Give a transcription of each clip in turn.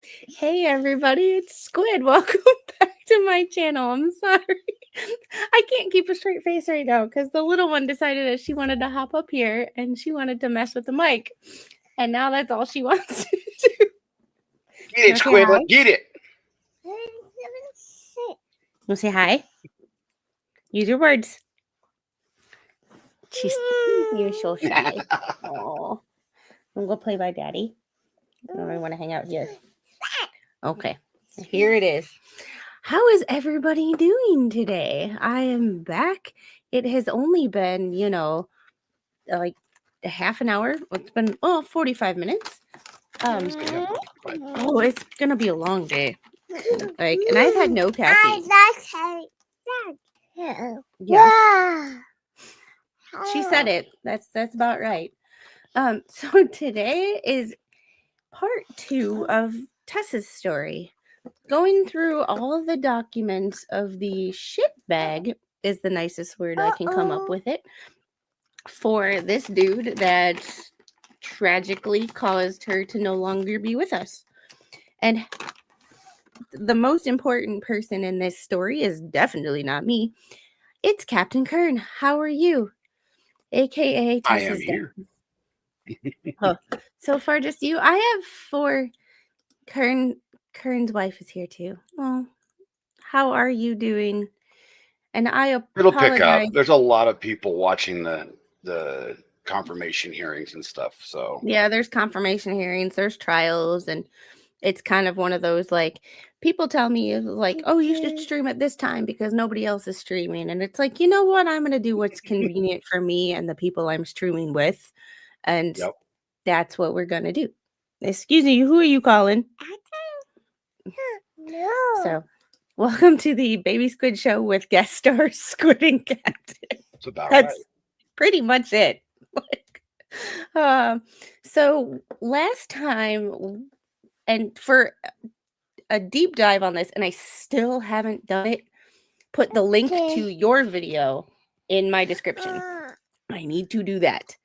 Hey everybody, it's Squid. Welcome back to my channel. I'm sorry. I can't keep a straight face right now because the little one decided that she wanted to hop up here and she wanted to mess with the mic. And now that's all she wants to do. Get it, Squid. Get it. You say hi? Use your words. You're so shy. Oh, I'm gonna play by daddy. Or I want to hang out here. Okay, here it is. How is everybody doing today? I am back. It has only been, like a half an hour. It's been 45 minutes. It's gonna be a long day. And I've had no caffeine. Yeah. She said it. That's about right. So today is part 2 of Tessa's story. Going through all the documents of the shit bag is the nicest word I can come up with it for this dude that tragically caused her to no longer be with us. And the most important person in this story is definitely not me. It's Captain Kearn. How are you? AKA Tessa's I am here. So far just you. I have 4. Kern's wife is here too. Oh, how are you doing? And I apologize. It'll pick up. There's a lot of people watching the confirmation hearings and stuff. So yeah, there's confirmation hearings, there's trials, and it's kind of one of those like people tell me like, oh, you should stream at this time because nobody else is streaming, and it's like, you know what? I'm gonna do what's convenient for me and the people I'm streaming with, and that's what we're gonna do. Excuse me, who are you calling? No. So, welcome to the Baby Squid Show with guest stars Squid and Captain. That's pretty much it. So last time, and for a deep dive on this, and I still haven't done it, put the link to your video in my description. I need to do that.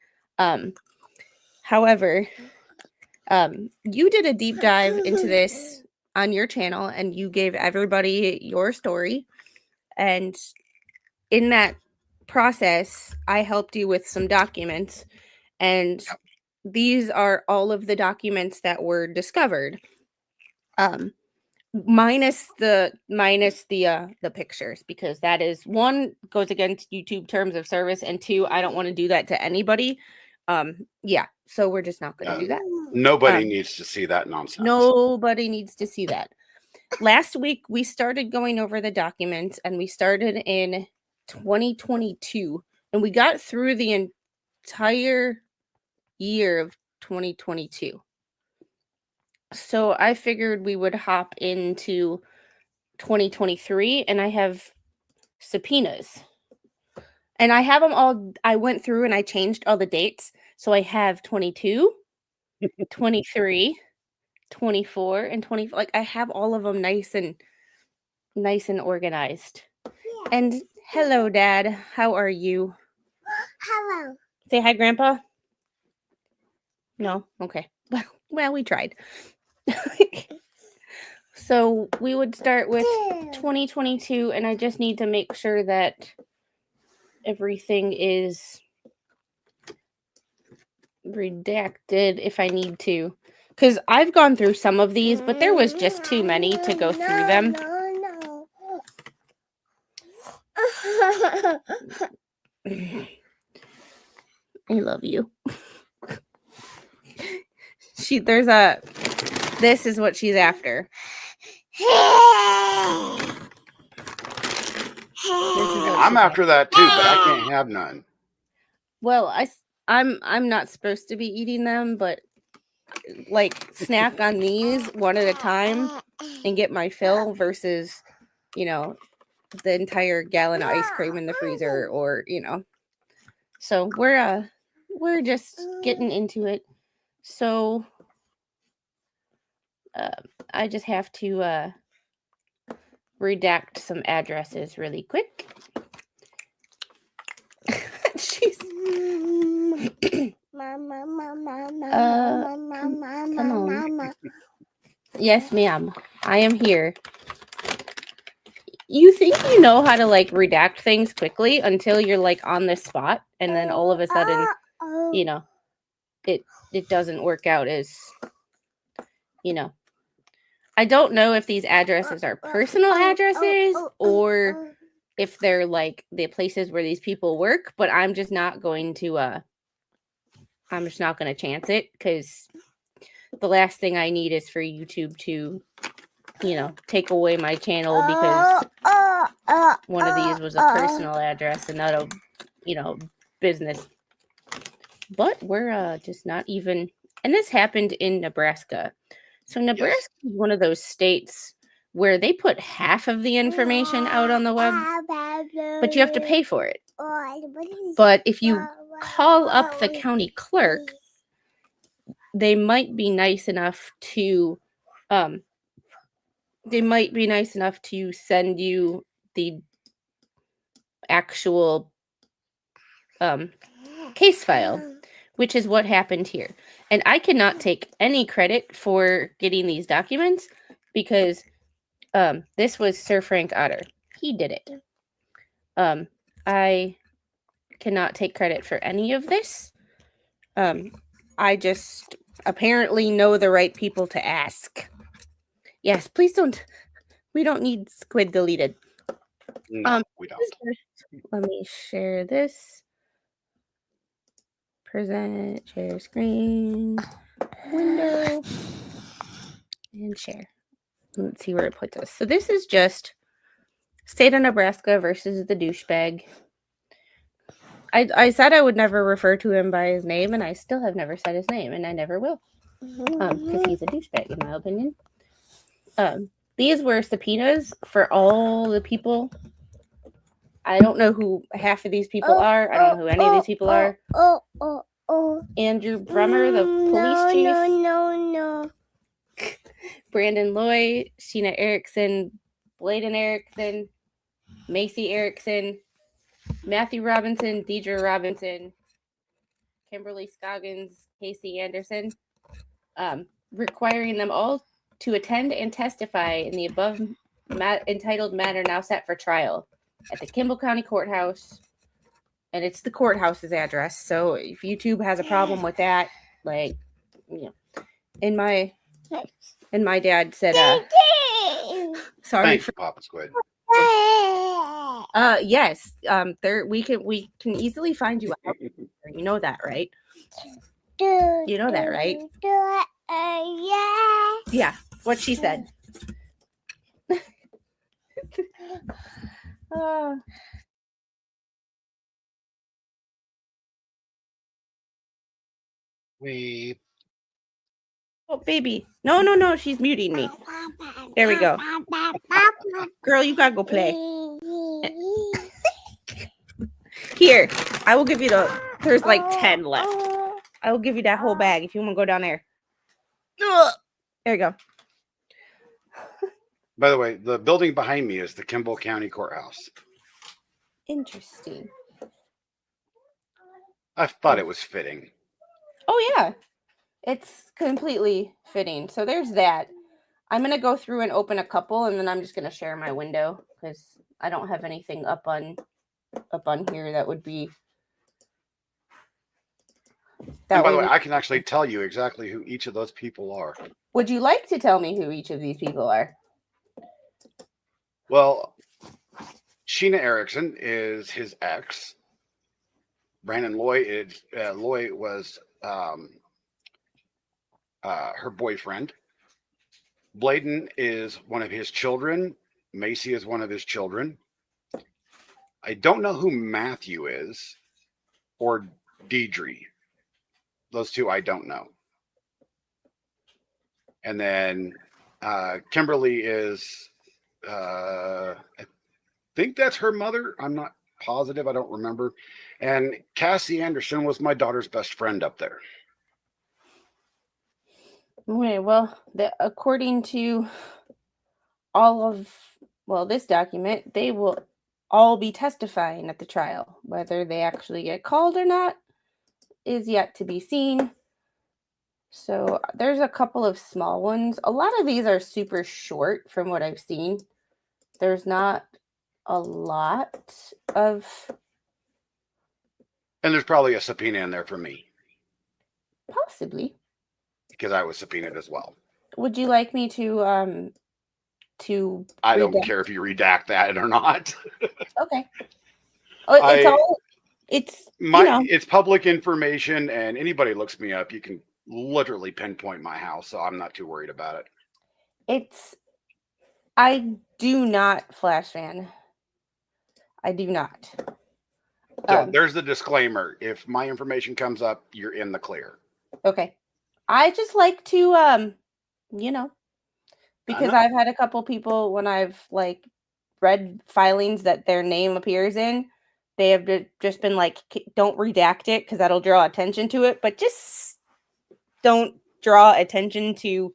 However, you did a deep dive into this on your channel and you gave everybody your story, and in that process I helped you with some documents, and these are all of the documents that were discovered, minus the pictures, because that is, 1, goes against YouTube terms of service, and 2, I don't want to do that to anybody. So we're just not going to do that. Nobody needs to see that nonsense. Nobody needs to see that. Last week we started going over the documents, and we started in 2022, and we got through the entire year of 2022. So I figured we would hop into 2023, and I have subpoenas. And I have them all. I went through and I changed all the dates. So I have 22, 23, 24, and 24. Like, I have all of them nice and organized. Yeah. And hello, Dad. How are you? Hello. Say hi, Grandpa. No? Okay. Well, we tried. So we would start with 2022, and I just need to make sure that everything is redacted if I need to, because I've gone through some of these, but there was just too many to go through them. I love you. This is what she's after. I'm after that too, but I can't have none. Well, I'm not supposed to be eating them, but like snack on these one at a time and get my fill versus, the entire gallon of ice cream in the freezer, or So we're just getting into it. So I just have to redact some addresses really quick. She's Mama. Come on. Yes, ma'am. I am here. You think you know how to like redact things quickly until you're like on the spot, and then all of a sudden, you know, it doesn't work out as, you know. I don't know if these addresses are personal addresses or if they're like the places where these people work, but I'm just not going to chance it, because the last thing I need is for YouTube to, you know, take away my channel because one of these was a personal address and not a, you know, business. But we're just not even, and this happened in Nebraska. So Nebraska is one of those states where they put half of the information out on the web, but you have to pay for it. But if you call up the county clerk, they might be nice enough to send you the actual case file, which is what happened here. And I cannot take any credit for getting these documents because this was Sir Frank Otter. He did it. I cannot take credit for any of this. I just apparently know the right people to ask. Yes, please don't. We don't need squid deleted. No, we don't. Let me share this. Present, share screen, window, and share. Let's see where it puts us. So this is just state of Nebraska versus the douchebag. I said I would never refer to him by his name, and I still have never said his name, and I never will, because he's a douchebag in my opinion. These were subpoenas for all the people. I don't know who half of these people are. I don't know who any of these people are. Andrew Brummer, the police chief. No. Brandon Loy, Sheena Erickson, Bladen Erickson, Macy Erickson, Matthew Robinson, Deidre Robinson, Kimberly Scoggins, Casey Anderson, requiring them all to attend and testify in the above entitled matter now set for trial at the Kimball County Courthouse. And it's the courthouse's address. So if YouTube has a problem with that, like, you know, and my dad said, sorry. Thank you, Papa Squid. Yes. There we can easily find you out. You know that, right? You know that, right? Yeah. What she said. We. Oh, baby. No. She's muting me. There we go. Girl, you gotta go play. Here, I will give you there's like 10 left. I will give you that whole bag if you want to go down there. There you go. By the way, the building behind me is the Kimball County Courthouse. Interesting. I thought it was fitting. Oh, yeah. It's completely fitting. So there's that. I'm going to go through and open a couple, and then I'm just going to share my window because I don't have anything up on here that would be. And by the way, I can actually tell you exactly who each of those people are. Would you like to tell me who each of these people are? Well, Sheena Erickson is his ex. Brandon Loy was her boyfriend. Bladen is one of his children. Macy is one of his children. I don't know who Matthew is or Deidre. Those two I don't know. And then Kimberly is, I think that's her mother. I'm not positive. I don't remember. And Cassie Anderson was my daughter's best friend up there. Okay, well, according to this document, they will all be testifying at the trial. Whether they actually get called or not is yet to be seen. So there's a couple of small ones. A lot of these are super short from what I've seen. There's not a lot of... And there's probably a subpoena in there for me. Possibly. Because I was subpoenaed as well. Would you like me to I don't care if you redact that or not. Okay. Oh, it's public information, and anybody looks me up, you can literally pinpoint my house, so I'm not too worried about it. I do not flash fan. I do not. So there's the disclaimer. If my information comes up, you're in the clear. Okay. I just like to because I've had a couple people when I've like read filings that their name appears in, they have just been like, don't redact it because that'll draw attention to it, but just don't draw attention to,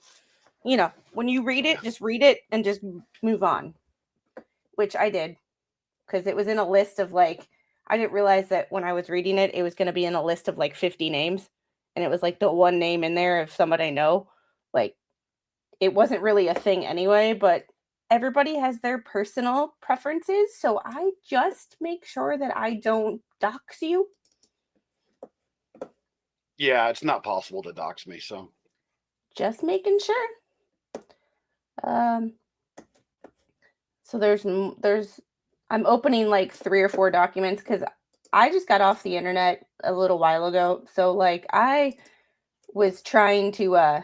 when you read it, just read it and just move on, which I did because it was in a list of like, I didn't realize that when I was reading it, it was going to be in a list of like 50 names, and it was like the one name in there of somebody I know. Like, it wasn't really a thing anyway, but everybody has their personal preferences, so I just make sure that I don't dox you. Yeah, it's not possible to dox me, so Just making sure. So there's I'm opening like 3 or 4 documents because I just got off the internet a little while ago, so like I was trying to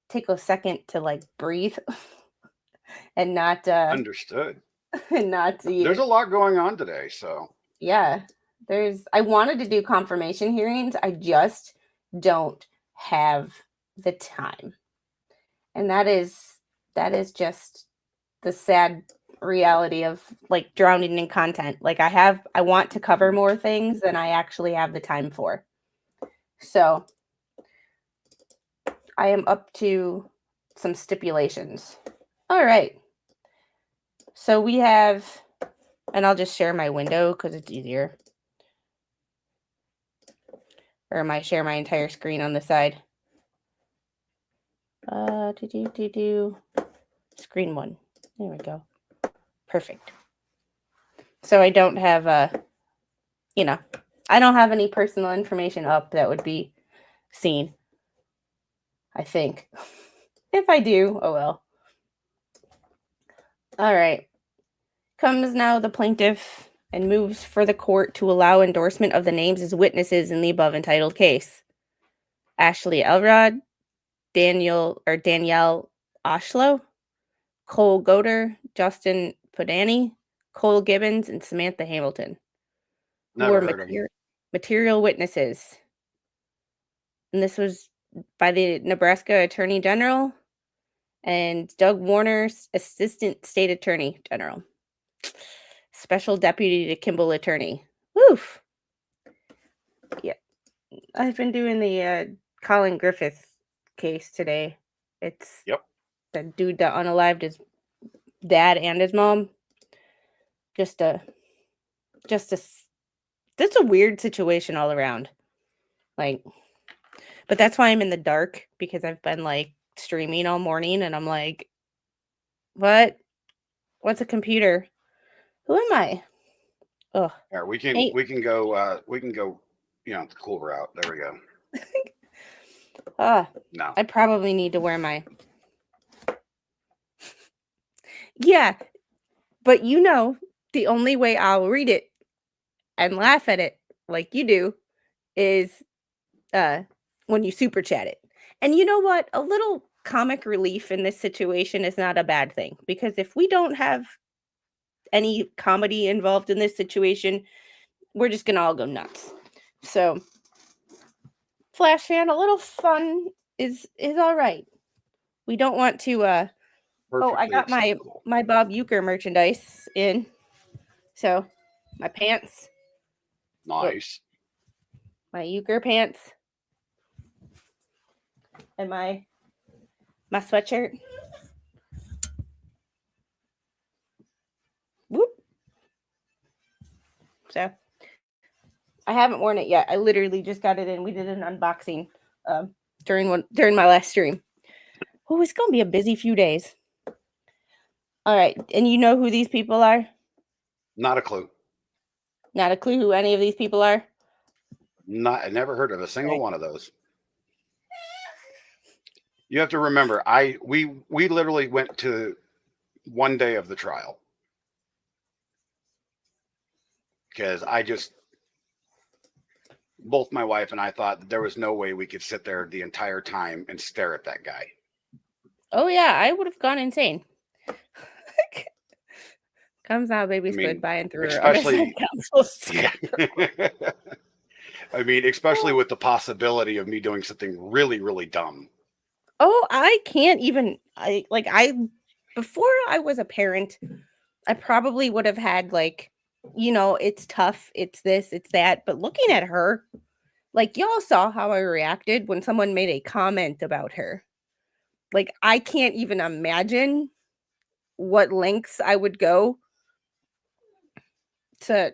take a second to like breathe and not understood. and not There's a lot going on today, so yeah. I wanted to do confirmation hearings. I just don't have the time. And that is just the sad reality of like drowning in content. Like I want to cover more things than I actually have the time for. So I am up to some stipulations. All right. So we have, and I'll just share my window because it's easier. Or am I share my entire screen on the side? Screen 1. There we go. Perfect. So I don't have I don't have any personal information up that would be seen. I think. If I do, oh well. All right. Comes now the plaintiff and moves for the court to allow endorsement of the names as witnesses in the above entitled case. Ashley Elrod, Danielle Oshlow, Cole Goder, Justin Podani, Cole Gibbons, and Samantha Hamilton. never heard of them. Material witnesses. And this was by the Nebraska Attorney General and Doug Warner's Assistant State Attorney General. Special Deputy to Kimball Attorney. Woof. Yeah. I've been doing the Colin Griffith case today. It's the dude that unalived his dad and his mom. That's a weird situation all around. Like, but that's why I'm in the dark, because I've been like streaming all morning and I'm like, what's a computer? Who am I? Oh, yeah, we can go the cool route. There we go. No, I probably need to wear my yeah, but the only way I'll read it and laugh at it like you do is when you super chat it. And you know what? A little comic relief in this situation is not a bad thing, because if we don't have any comedy involved in this situation, we're just gonna all go nuts. So Flash fan, a little fun is all right. We don't want to I got my Bob Euchre merchandise in. So my pants. Nice. My Euchre pants. And my sweatshirt. Whoop. So I haven't worn it yet. I literally just got it in. We did an unboxing during my last stream. Oh, it's gonna be a busy few days. All right, and you know who these people are? Not a clue. Not a clue who any of these people are? I never heard of a single Right. one of those. You have to remember, we literally went to one day of the trial because both my wife and I thought that there was no way we could sit there the entire time and stare at that guy. Oh yeah, I would have gone insane. Comes out baby squid by and through her especially council. yeah. I mean, especially with the possibility of me doing something really, really dumb. Oh, I can't even. Before I was a parent, I probably would have had like, it's tough, it's this, it's that. But looking at her, like y'all saw how I reacted when someone made a comment about her. Like I can't even imagine what lengths I would go to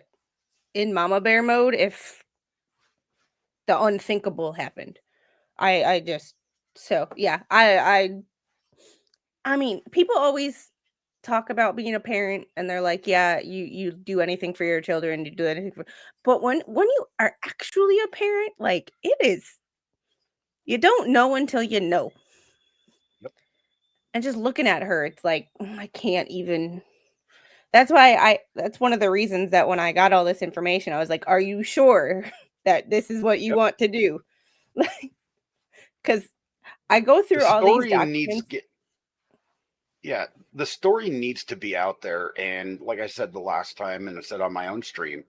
in mama bear mode if the unthinkable happened. I just so yeah, I mean, people always talk about being a parent and they're like, yeah, you do anything for your children, you do anything for, but when you are actually a parent, like it is, you don't know until you know. Yep. And just looking at her, it's like, I can't even. That's one of the reasons that when I got all this information, I was like, are you sure that this is what you Yep. want to do? Because I go through all these documents. The story needs to be out there. And like I said the last time, and I said on my own stream,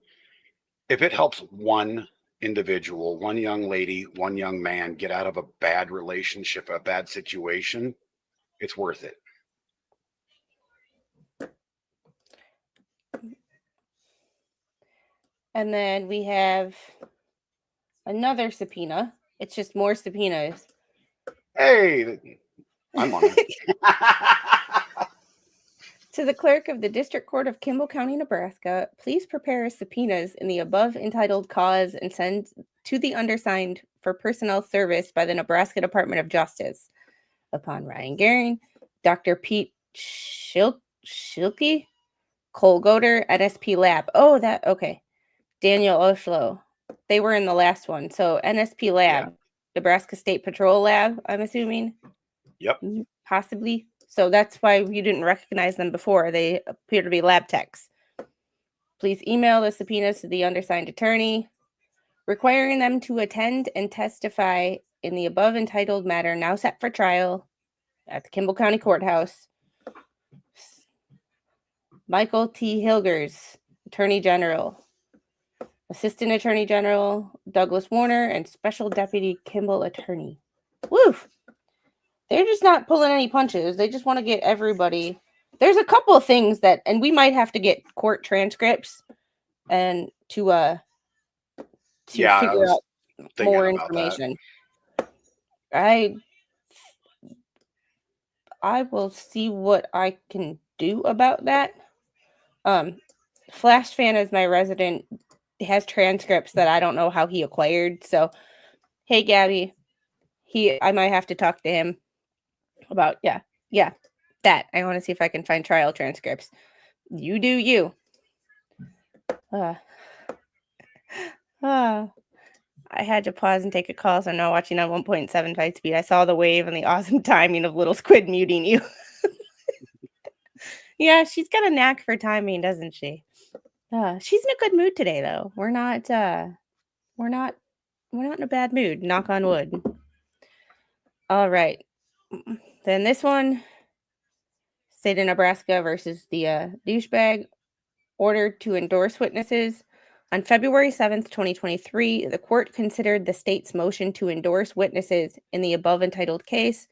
if it helps one individual, one young lady, one young man get out of a bad relationship, a bad situation, it's worth it. And then we have another subpoena. It's just more subpoenas. Hey, I'm on it. To the clerk of the District Court of Kimball County, Nebraska, please prepare subpoenas in the above entitled cause and send to the undersigned for personnel service by the Nebraska Department of Justice. Upon Ryan Gehring, Dr. Pete Schilke, Cole Goder, NSP Lab. Oh, okay. Daniel Oshlow. They were in the last one. So NSP Lab, yeah. Nebraska State Patrol Lab, I'm assuming. Yep. Possibly. So that's why you didn't recognize them before. They appear to be lab techs. Please email the subpoenas to the undersigned attorney, requiring them to attend and testify in the above entitled matter now set for trial at the Kimball County Courthouse. Michael T. Hilgers, Attorney General. Assistant Attorney General Douglas Warner, and Special Deputy Kimball Attorney. Woo! They're just not pulling any punches. They just want to get everybody. There's a couple of things that, and we might have to get court transcripts and to figure out more information. I will see what I can do about that. Flash Fan is my resident. Has transcripts that I don't know how he acquired. So, hey, Gabby, I might have to talk to him about that. I want to see if I can find trial transcripts. You do you. I had to pause and take a call, so I'm now watching on 1.75 speed. I saw the wave and the awesome timing of little squid muting you. Yeah, she's got a knack for timing, doesn't she? She's in a good mood today, though. We're not in a bad mood. Knock on wood. All right. Then this one, State of Nebraska versus the douchebag, ordered to endorse witnesses. On February 7th, 2023, the court considered the state's motion to endorse witnesses in the above entitled case.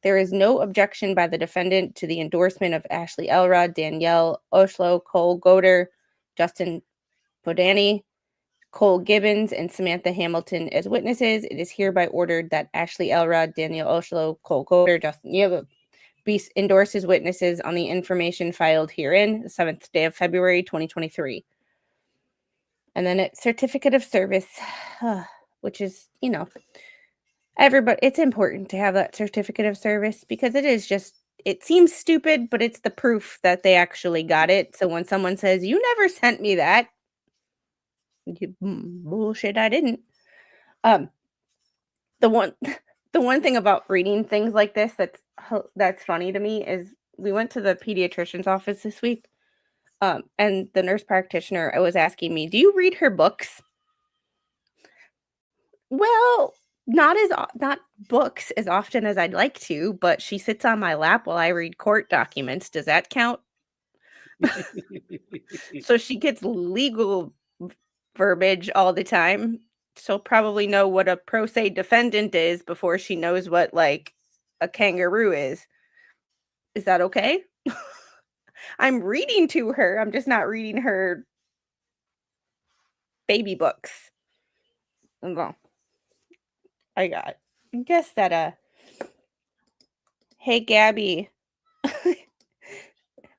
There is no objection by the defendant to the endorsement of Ashley Elrod, Danielle Oshlow, Cole Goder, Justin Podany, Cole Gibbons, and Samantha Hamilton as witnesses. It is hereby ordered that Ashley Elrod, Danielle Oshlow, Cole Goder, Justin be endorsed as witnesses on the information filed herein, the 7th day of February, 2023. And then a certificate of service, which is, Everybody, it's important to have that certificate of service because it seems stupid, but it's the proof that they actually got it. So when someone says, "You never sent me that," bullshit, I didn't. Um, the one the one thing about reading things like this that's funny to me is we went to the pediatrician's office this week, and the nurse practitioner was asking me, "Do you read her books?" Well, not books as often as I'd like to, but she sits on my lap while I read court documents. Does that count? So she gets legal verbiage all the time. She'll probably know what a pro se defendant is before she knows what, like, a kangaroo is. Is that okay? I'm reading to her. I'm just not reading her baby books. Well, I guess that hey Gabby,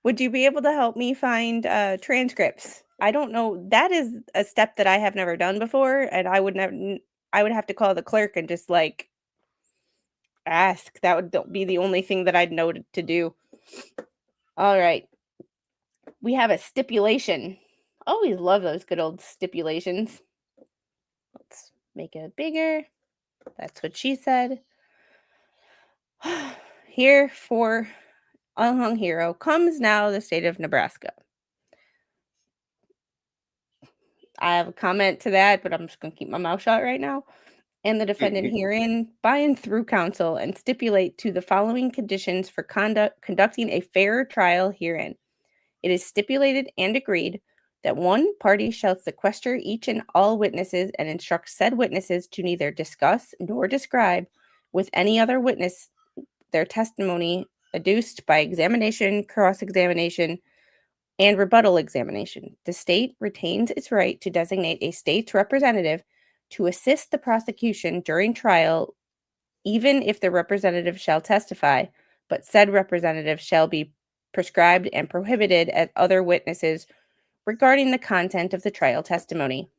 would you be able to help me find transcripts? I don't know. That is a step that I have never done before, and I would have to call the clerk and just like ask. That would be the only thing that I'd know to do. All right. We have a stipulation. Always love those good old stipulations. Let's make it bigger. That's what she said. Here for Unhung Hero comes now the state of Nebraska. I have a comment to that, but I'm just going to keep my mouth shut right now. And the defendant herein, by and through counsel, and stipulate to the following conditions for conducting a fair trial herein. It is stipulated and agreed that one party shall sequester each and all witnesses and instruct said witnesses to neither discuss nor describe with any other witness their testimony adduced by examination, cross-examination, and rebuttal examination. The state retains its right to designate a state's representative to assist the prosecution during trial, even if the representative shall testify, but said representative shall be prescribed and prohibited as other witnesses regarding the content of the trial testimony.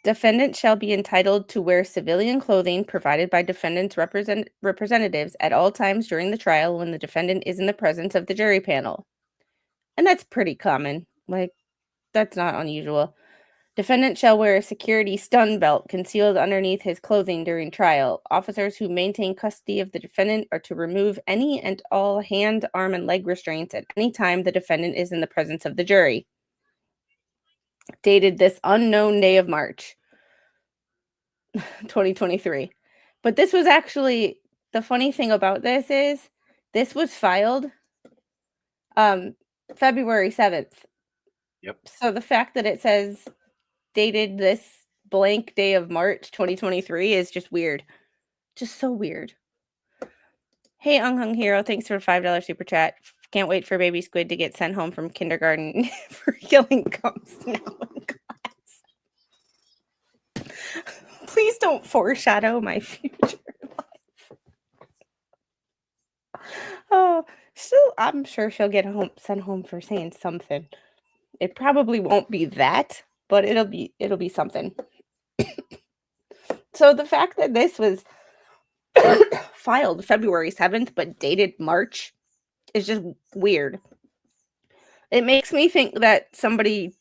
Defendant shall be entitled to wear civilian clothing provided by defendant's representatives at all times during the trial when the defendant is in the presence of the jury panel. And that's pretty common. Like, that's not unusual. Defendant shall wear a security stun belt concealed underneath his clothing during trial. Officers who maintain custody of the defendant are to remove any and all hand, arm, and leg restraints at any time the defendant is in the presence of the jury. Dated this unknown day of March 2023. But this was actually, the funny thing about this is, this was filed February 7th. Yep. So the fact that it says dated this blank day of March 2023 is just weird. Just so weird. Hey, Unhung Hero, thanks for a $5 super chat. Can't wait for baby squid to get sent home from kindergarten for killing gums now in class. Please don't foreshadow my future life. Oh, I'm sure she'll get sent home for saying something. It probably won't be that, but it'll be something. So the fact that this was filed February 7th but dated March is just weird. It makes me think that somebody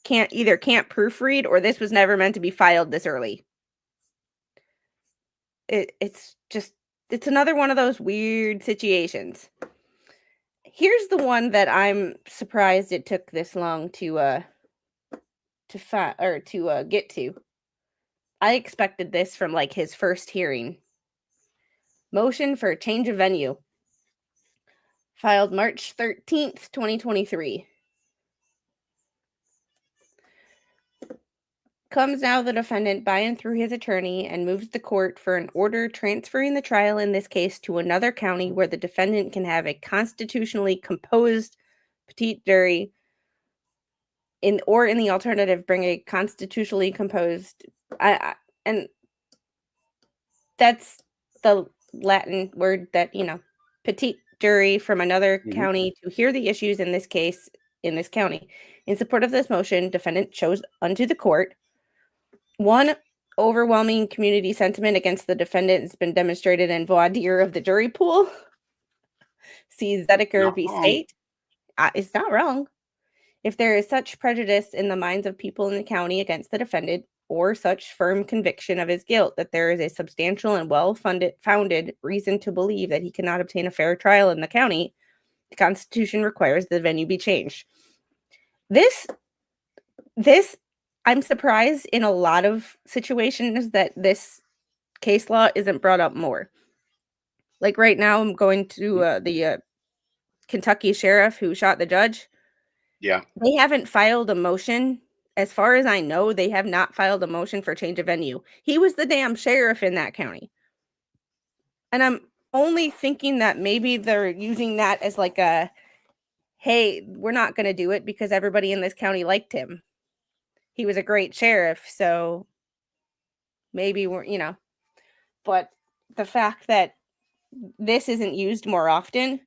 can't proofread, or this was never meant to be filed this early. It's another one of those weird situations. Here's the one that I'm surprised it took this long to get to. I expected this from like his first hearing. Motion for change of venue. Filed March 13th, 2023. Comes now the defendant by and through his attorney and moves the court for an order transferring the trial in this case to another county where the defendant can have a constitutionally composed petite jury, in the alternative bring a constitutionally composed and that's the Latin word that, petite jury from another county to hear the issues in this case in this county. In support of this motion, defendant chose unto the court 1 overwhelming community sentiment against the defendant has been demonstrated in voir dire of the jury pool. See Zedeker Not v. wrong. State. It's not wrong. If there is such prejudice in the minds of people in the county against the defendant, or such firm conviction of his guilt that there is a substantial and well-founded reason to believe that he cannot obtain a fair trial in the county, the Constitution requires the venue be changed. This, I'm surprised in a lot of situations that this case law isn't brought up more. Like right now, I'm going to the Kentucky sheriff who shot the judge. Yeah. They haven't filed a motion. As far as I know, they have not filed a motion for change of venue. He was the damn sheriff in that county. And I'm only thinking that maybe they're using that as like a, hey, we're not going to do it because everybody in this county liked him. He was a great sheriff, so maybe we're. But the fact that this isn't used more often,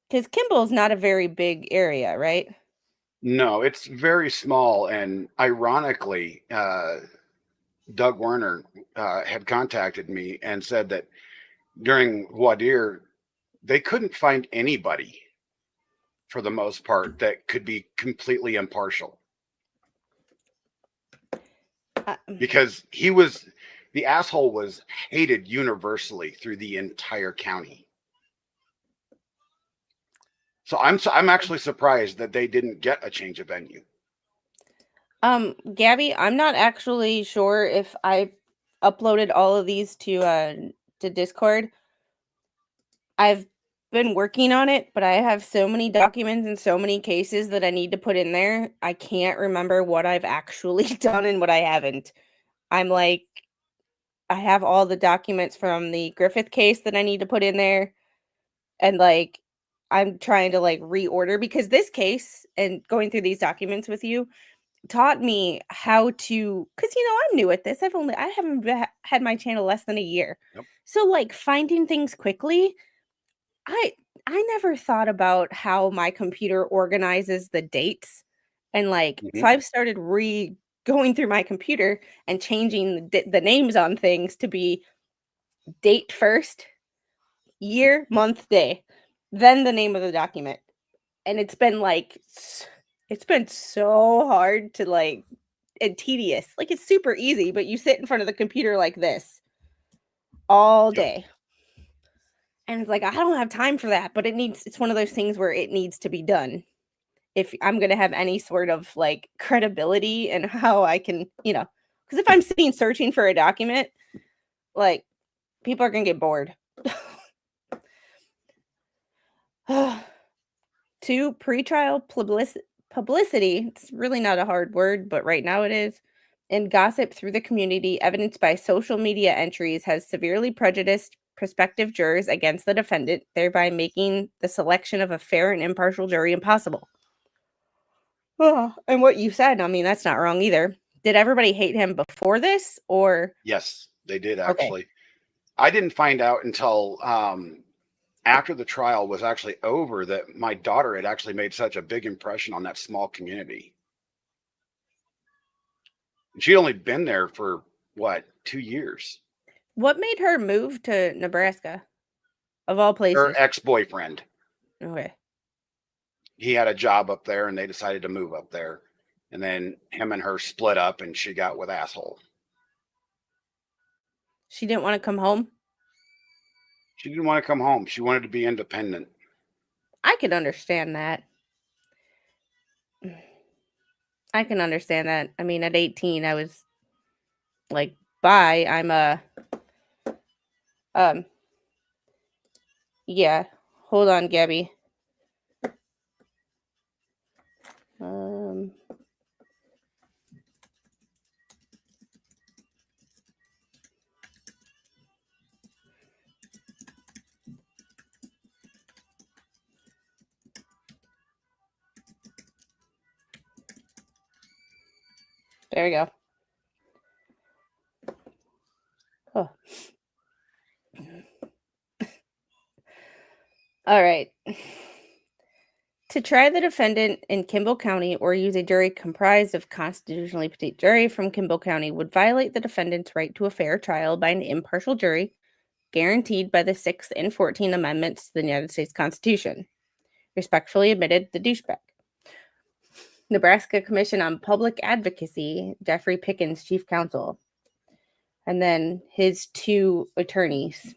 because Kimball's not a very big area, right? No, it's very small. And ironically, Doug Werner had contacted me and said that during voir dire, they couldn't find anybody for the most part that could be completely impartial. Because the asshole was hated universally through the entire county. So I'm actually surprised that they didn't get a change of venue. Gabby, I'm not actually sure if I uploaded all of these to Discord. I've been working on it, but I have so many documents and so many cases that I need to put in there. I can't remember what I've actually done and what I haven't. I'm like, I have all the documents from the Griffith case that I need to put in there. And like, I'm trying to like reorder because this case and going through these documents with you taught me how to, because I'm new at this. I haven't had my channel less than a year. Yep. So like finding things quickly, I never thought about how my computer organizes the dates. And like, so I've started going through my computer and changing the names on things to be date first, year, month, day, then the name of the document. And it's been so hard to like, and tedious. Like it's super easy, but you sit in front of the computer like this all day. And it's like, I don't have time for that, but it's one of those things where it needs to be done. If I'm going to have any sort of like credibility and how I can, because if I'm sitting searching for a document, like people are going to get bored. 2, pretrial publicity. It's really not a hard word, but right now it is. And gossip through the community, evidenced by social media entries, has severely prejudiced prospective jurors against the defendant, thereby making the selection of a fair and impartial jury impossible. Oh, and what you said, I mean, that's not wrong either. Did everybody hate him before this, or? Yes, they did actually. Okay. I didn't find out until after the trial was actually over that my daughter had actually made such a big impression on that small community. She'd only been there for, 2 years? What made her move to Nebraska, of all places? Her ex-boyfriend. Okay. He had a job up there, and they decided to move up there. And then him and her split up, and she got with asshole. She didn't want to come home? She didn't want to come home. She wanted to be independent. I could understand that. I can understand that. I mean, at 18, I was like, bye. I'm yeah. Hold on, Gabby. There we go. Oh. All right. To try the defendant in Kimball County or use a jury comprised of constitutionally petite jury from Kimball County would violate the defendant's right to a fair trial by an impartial jury guaranteed by the 6th and 14th Amendments to the United States Constitution. Respectfully admitted, the douchebag. Nebraska Commission on Public Advocacy, Jeffrey Pickens, Chief Counsel. And then his 2 attorneys.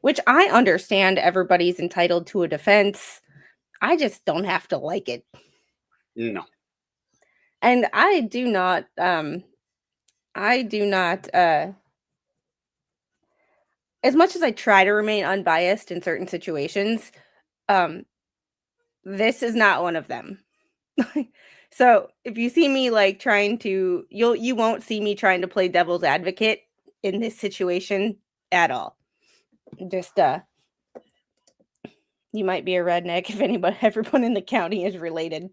Which I understand everybody's entitled to a defense. I just don't have to like it. No. And I do not, as much as I try to remain unbiased in certain situations, this is not one of them. So if you see me like trying to, you won't see me trying to play devil's advocate in this situation at all. Just, you might be a redneck if everyone in the county is related.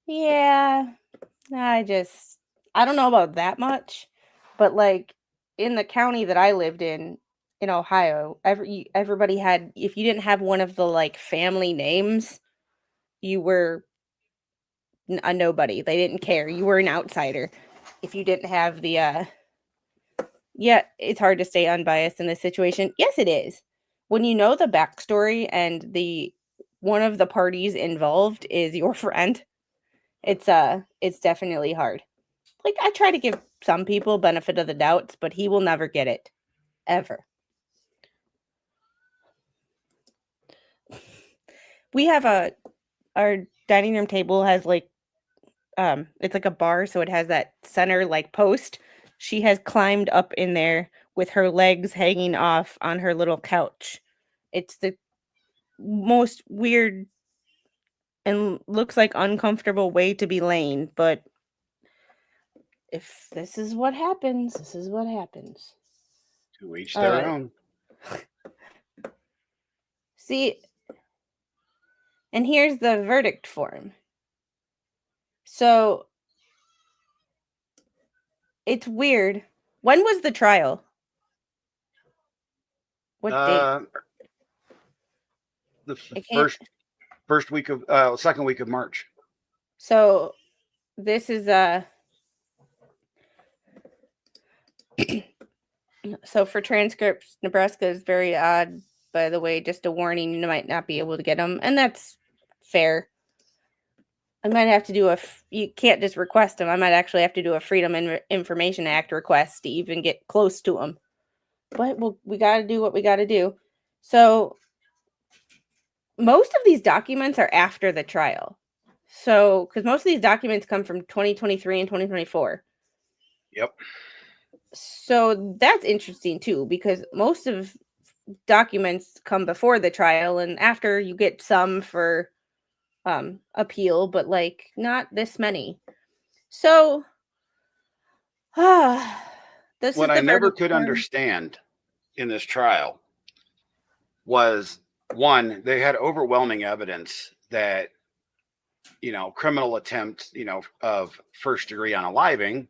Yeah, I don't know about that much, but like in the county that I lived in Ohio, everybody had, if you didn't have one of the like family names, you were a nobody. They didn't care. You were an outsider. If you didn't have the yeah, it's hard to stay unbiased in this situation. Yes, it is. When you know the backstory and one of the parties involved is your friend, it's definitely hard. Like, I try to give some people benefit of the doubts, but he will never get it. Ever. We have our dining room table has like, it's like a bar, so it has that center like post. She has climbed up in there with her legs hanging off on her little couch. It's the most weird and looks like uncomfortable way to be laying, but if this is what happens, this is what happens. To each their own. See, and here's the verdict form. So, it's weird. When was the trial? What date? The first week of second week of March. So, this is so for transcripts, Nebraska is very odd. By the way, just a warning, you might not be able to get them, and that's fair. I might have to do you can't just request them. I might actually have to do a Freedom Information Act request to even get close to them. But we got to do what we got to do. So most of these documents are after the trial. So, because most of these documents come from 2023 and 2024. Yep. So that's interesting too, because most of documents come before the trial, and after you get some for appeal, but like not this many. So what I never could understand in this trial was, one, they had overwhelming evidence that criminal attempt of first degree unaliving.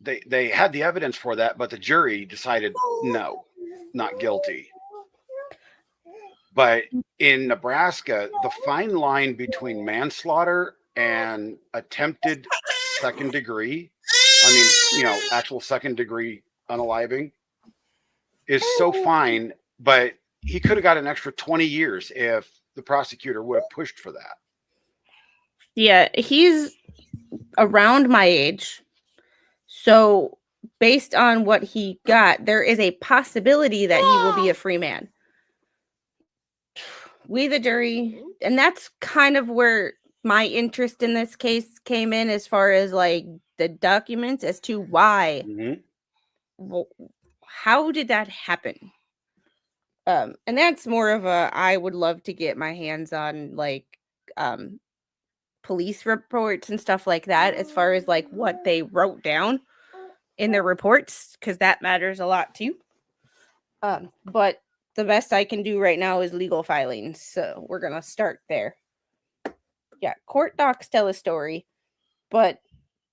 They had the evidence for that, but the jury decided no, not guilty. But in Nebraska, the fine line between manslaughter and attempted second degree, actual second degree unaliving, is so fine. But he could have got an extra 20 years if the prosecutor would have pushed for that. Yeah, he's around my age. So based on what he got, there is a possibility that he will be a free man. We, the jury, and that's kind of where my interest in this case came in, as far as like the documents as to why. Mm-hmm. Well, how did that happen? And that's more of I would love to get my hands on like police reports and stuff like that, as far as like what they wrote down in their reports, because that matters a lot too. But the best I can do right now is legal filings, so we're gonna start there. Yeah, court docs tell a story, but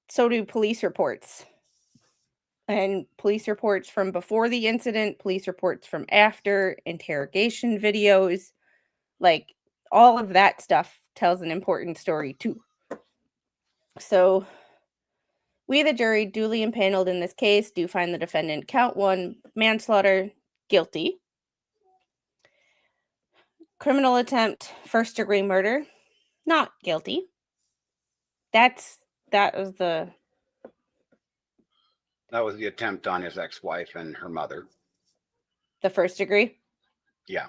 so do police reports. and police reports from before the incident, police reports from after, interrogation videos, like all of that stuff tells an important story too. So we, the jury, duly impaneled in this case, do find the defendant, count 1, manslaughter, guilty. Criminal attempt, first-degree murder, not guilty. That was the attempt on his ex-wife and her mother. The first degree? Yeah.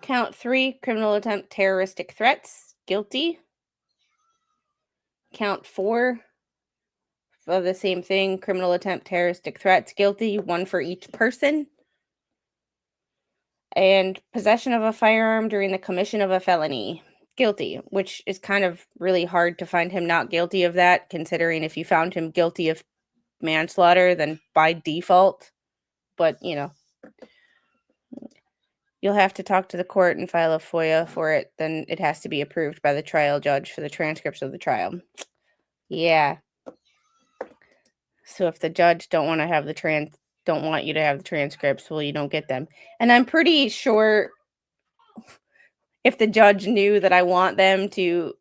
Count 3, criminal attempt, terroristic threats, guilty. Count 4, for the same thing, criminal attempt, terroristic threats, guilty, 1 for each person. And possession of a firearm during the commission of a felony, guilty, which is kind of really hard to find him not guilty of that, considering if you found him guilty of manslaughter, then by default. But, you know, you'll have to talk to the court and file a FOIA for it. Then it has to be approved by the trial judge for the transcripts of the trial. Yeah. So if the judge don't want you to have the transcripts, well, you don't get them. And I'm pretty sure if the judge knew that I want them to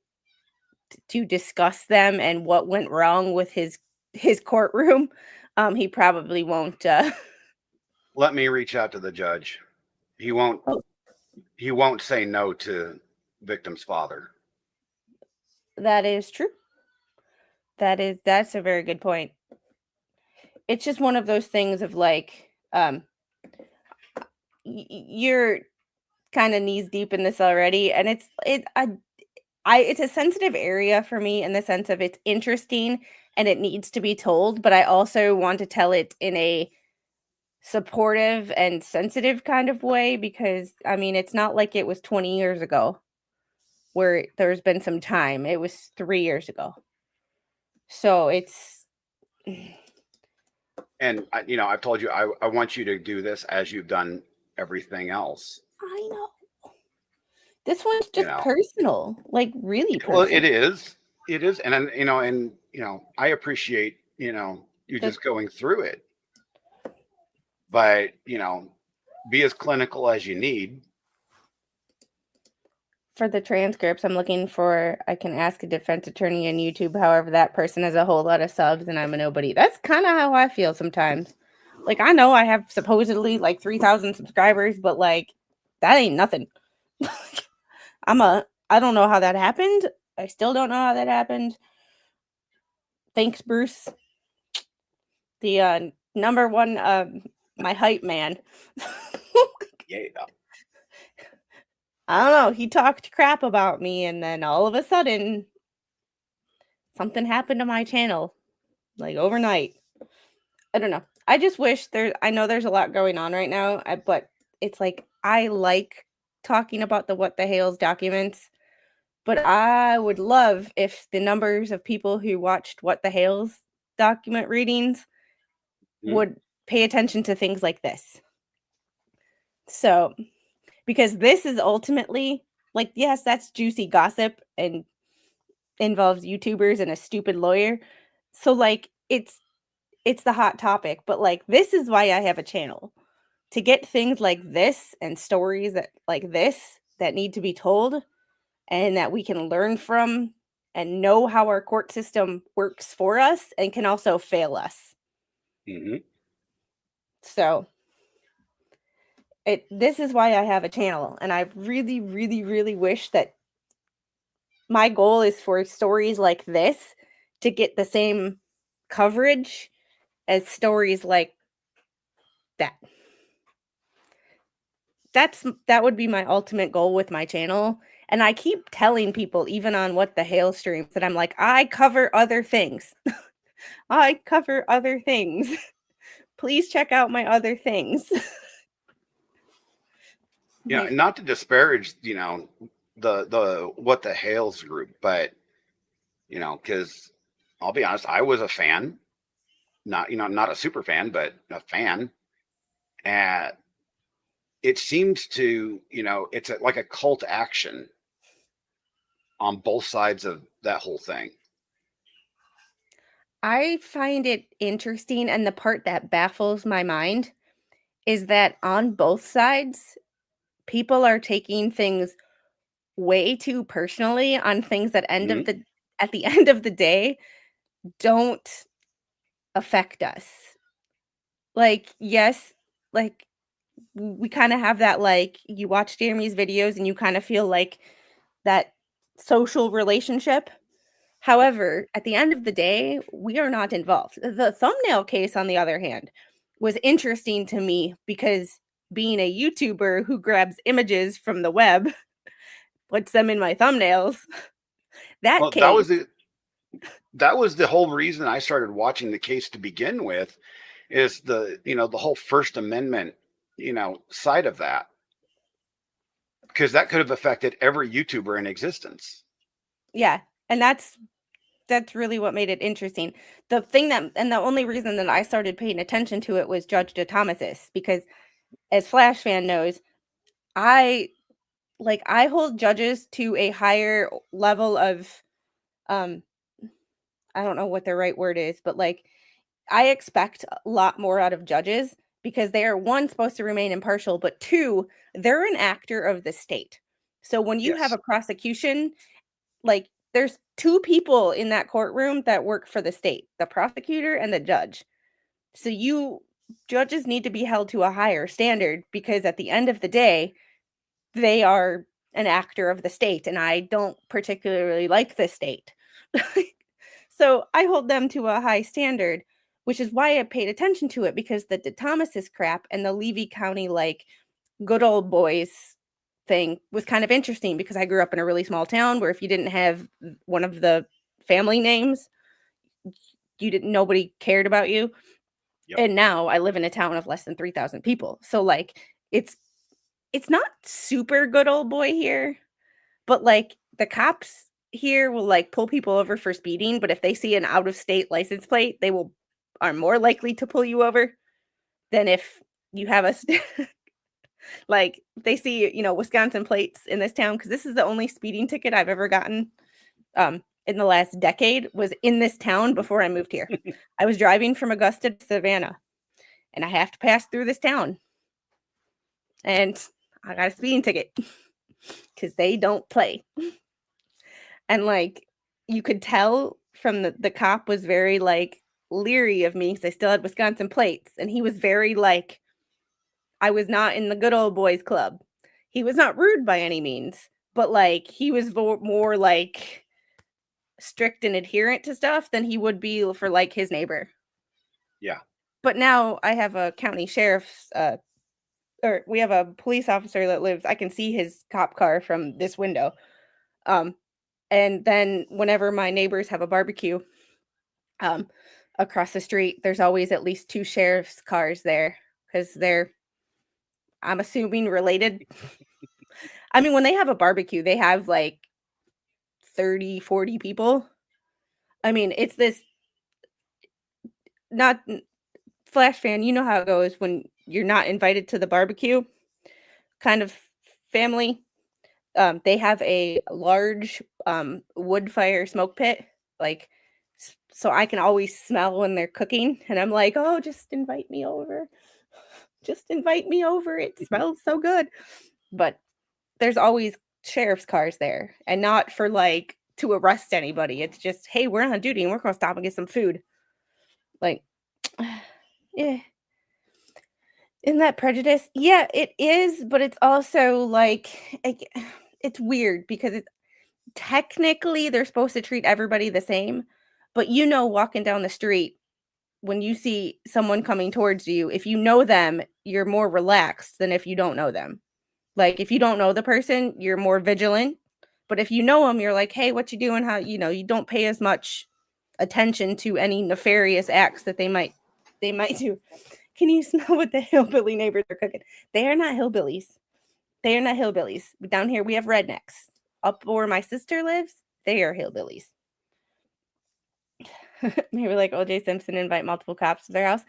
discuss them and what went wrong with his courtroom, he probably won't. Let me reach out to the judge. He won't. Oh. He won't say no to victim's father. That is true. That's a very good point. It's just one of those things of like, you're kind of knees deep in this already, and it's a sensitive area for me in the sense of it's interesting and it needs to be told, but I also want to tell it in a supportive and sensitive kind of way, because I mean, it's not like it was 20 years ago where there's been some time. It was 3 years ago. So it's, and I've told you I want you to do this as you've done everything else. I know. This one's just personal, like really personal. Well, it is, and I appreciate you just going through it, but be as clinical as you need. For the transcripts, I'm looking for, I can ask a defense attorney on YouTube. However, that person has a whole lot of subs and I'm a nobody. That's kind of how I feel sometimes. Like, I know I have supposedly like 3,000 subscribers, but like, that ain't nothing. I don't know how that happened. I still don't know how that happened. Thanks, Bruce. The number one, my hype man. Yeah. I don't know. He talked crap about me, and then all of a sudden, something happened to my channel, like overnight. I don't know. I just wish I know there's a lot going on right now, but it's like I like talking about the What the Hales documents, but I would love if the numbers of people who watched What the Hales document readings would pay attention to things like this. So, because this is ultimately, like, yes, that's juicy gossip and involves YouTubers and a stupid lawyer. So, like, it's the hot topic, but like, this is why I have a channel, to get things like this and stories that like this that need to be told and that we can learn from and know how our court system works for us and can also fail us. Mm-hmm. So this is why I have a channel, and I really, really, really wish that my goal is for stories like this to get the same coverage as stories like that. That would be my ultimate goal with my channel. And I keep telling people, even on What the Hale streams, that I'm like, I cover other things. I cover other things. Please check out my other things. Yeah, not to disparage, the What the Hales group, but because I'll be honest, I was a fan, not a super fan, but a fan, and it seems to, it's like a cult action on both sides of that whole thing. I find it interesting, and the part that baffles my mind is that on both sides, people are taking things way too personally on things that Mhm. at the end of the day don't affect us. Like, yes, like we kind of have that, like, you watch Jeremy's videos and you kind of feel like that social relationship. However, at the end of the day, we are not involved. The thumbnail case, on the other hand, was interesting to me because being a YouTuber who grabs images from the web, puts them in my thumbnails, that Well, case, that was the whole reason I started watching the case to begin with, is the whole First Amendment, side of that, because that could have affected every YouTuber in existence. yeah, and that's really what made it interesting. The only reason that I started paying attention to it was Judge DeThomas's, because as Flash fan knows, I I hold judges to a higher level of um I don't know what the right word is, but like I expect a lot more out of judges because they are, one, supposed to remain impartial, but two, they're an actor of the state. So when you have Yes. a prosecution, like there's two people in that courtroom that work for the state, the prosecutor and the judge. So judges need to be held to a higher standard because at the end of the day, they are an actor of the state, and I don't particularly like the state. So I hold them to a high standard, which is why I paid attention to it, because the Thomas's crap and the Levy County, like, good old boys thing was kind of interesting because I grew up in a really small town where if you didn't have one of the family names, nobody cared about you. Yep. And now I live in a town of less than 3,000 people. So like it's it's not super good old boy here, but like the cops here will like pull people over for speeding, but if they see an out of state license plate, they will are more likely to pull you over than if you have like they see, Wisconsin plates in this town, because this is the only speeding ticket I've ever gotten in the last decade was in this town before I moved here. I was driving from Augusta to Savannah and I have to pass through this town and I got a speeding ticket because they don't play. And like you could tell from the cop was very like leery of me because I still had Wisconsin plates, and he was very like I was not in the good old boys club. He was not rude by any means, but like he was more like strict and adherent to stuff than he would be for like his neighbor. Yeah. But now I have a county sheriff's or we have a police officer that lives, I can see his cop car from this window. Um and then whenever my neighbors have a barbecue um across the street, there's always at least two sheriff's cars there cuz they're, I'm assuming, related. I mean, when they have a barbecue, they have like 30, 40 people. I mean, it's this not Flash fan, you know how it goes when you're not invited to the barbecue kind of family. They have a large wood fire smoke pit, like so I can always smell when they're cooking, and I'm like, "Oh, just invite me over. Just invite me over. It smells so good." But there's always sheriff's cars there, and not for like to arrest anybody. It's just, "Hey, we're on duty and we're going to stop and get some food." Like, yeah. Isn't that prejudice? Yeah, it is, but it's also like it's weird because it's technically they're supposed to treat everybody the same, but walking down the street, when you see someone coming towards you, if you know them, you're more relaxed than if you don't know them. Like if you don't know the person, you're more vigilant, but if you know them, you're like, "Hey, what you doing? How, you don't pay as much attention to any nefarious acts that they might do." Can you smell what the hillbilly neighbors are cooking? They are not hillbillies. They are not hillbillies. Down here we have rednecks. Up where my sister lives, they are hillbillies. Maybe like OJ Simpson invite multiple cops to their house.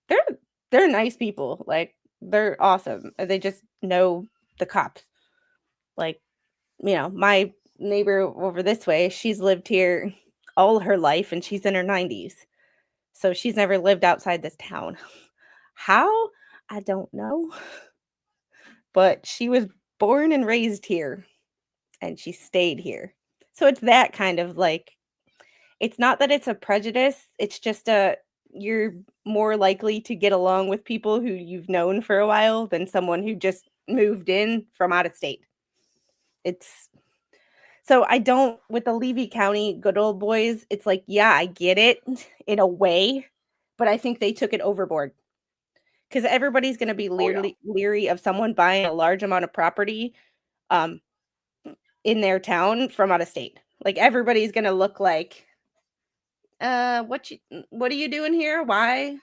They're they're nice people. Like they're awesome. They just know the cops. Like, my neighbor over this way, she's lived here all her life and she's in her 90s. So she's never lived outside this town. How? I don't know. But she was born and raised here, and she stayed here. So it's that kind of like, it's not that it's a prejudice, it's just you're more likely to get along with people who you've known for a while than someone who just moved in from out of state. It's so I don't, with the Levy County good old boys, it's like, yeah, I get it in a way, but I think they took it overboard. Because everybody's going to be leery of someone buying a large amount of property in their town from out of state. Like everybody's going to look like, what are you doing here? Why?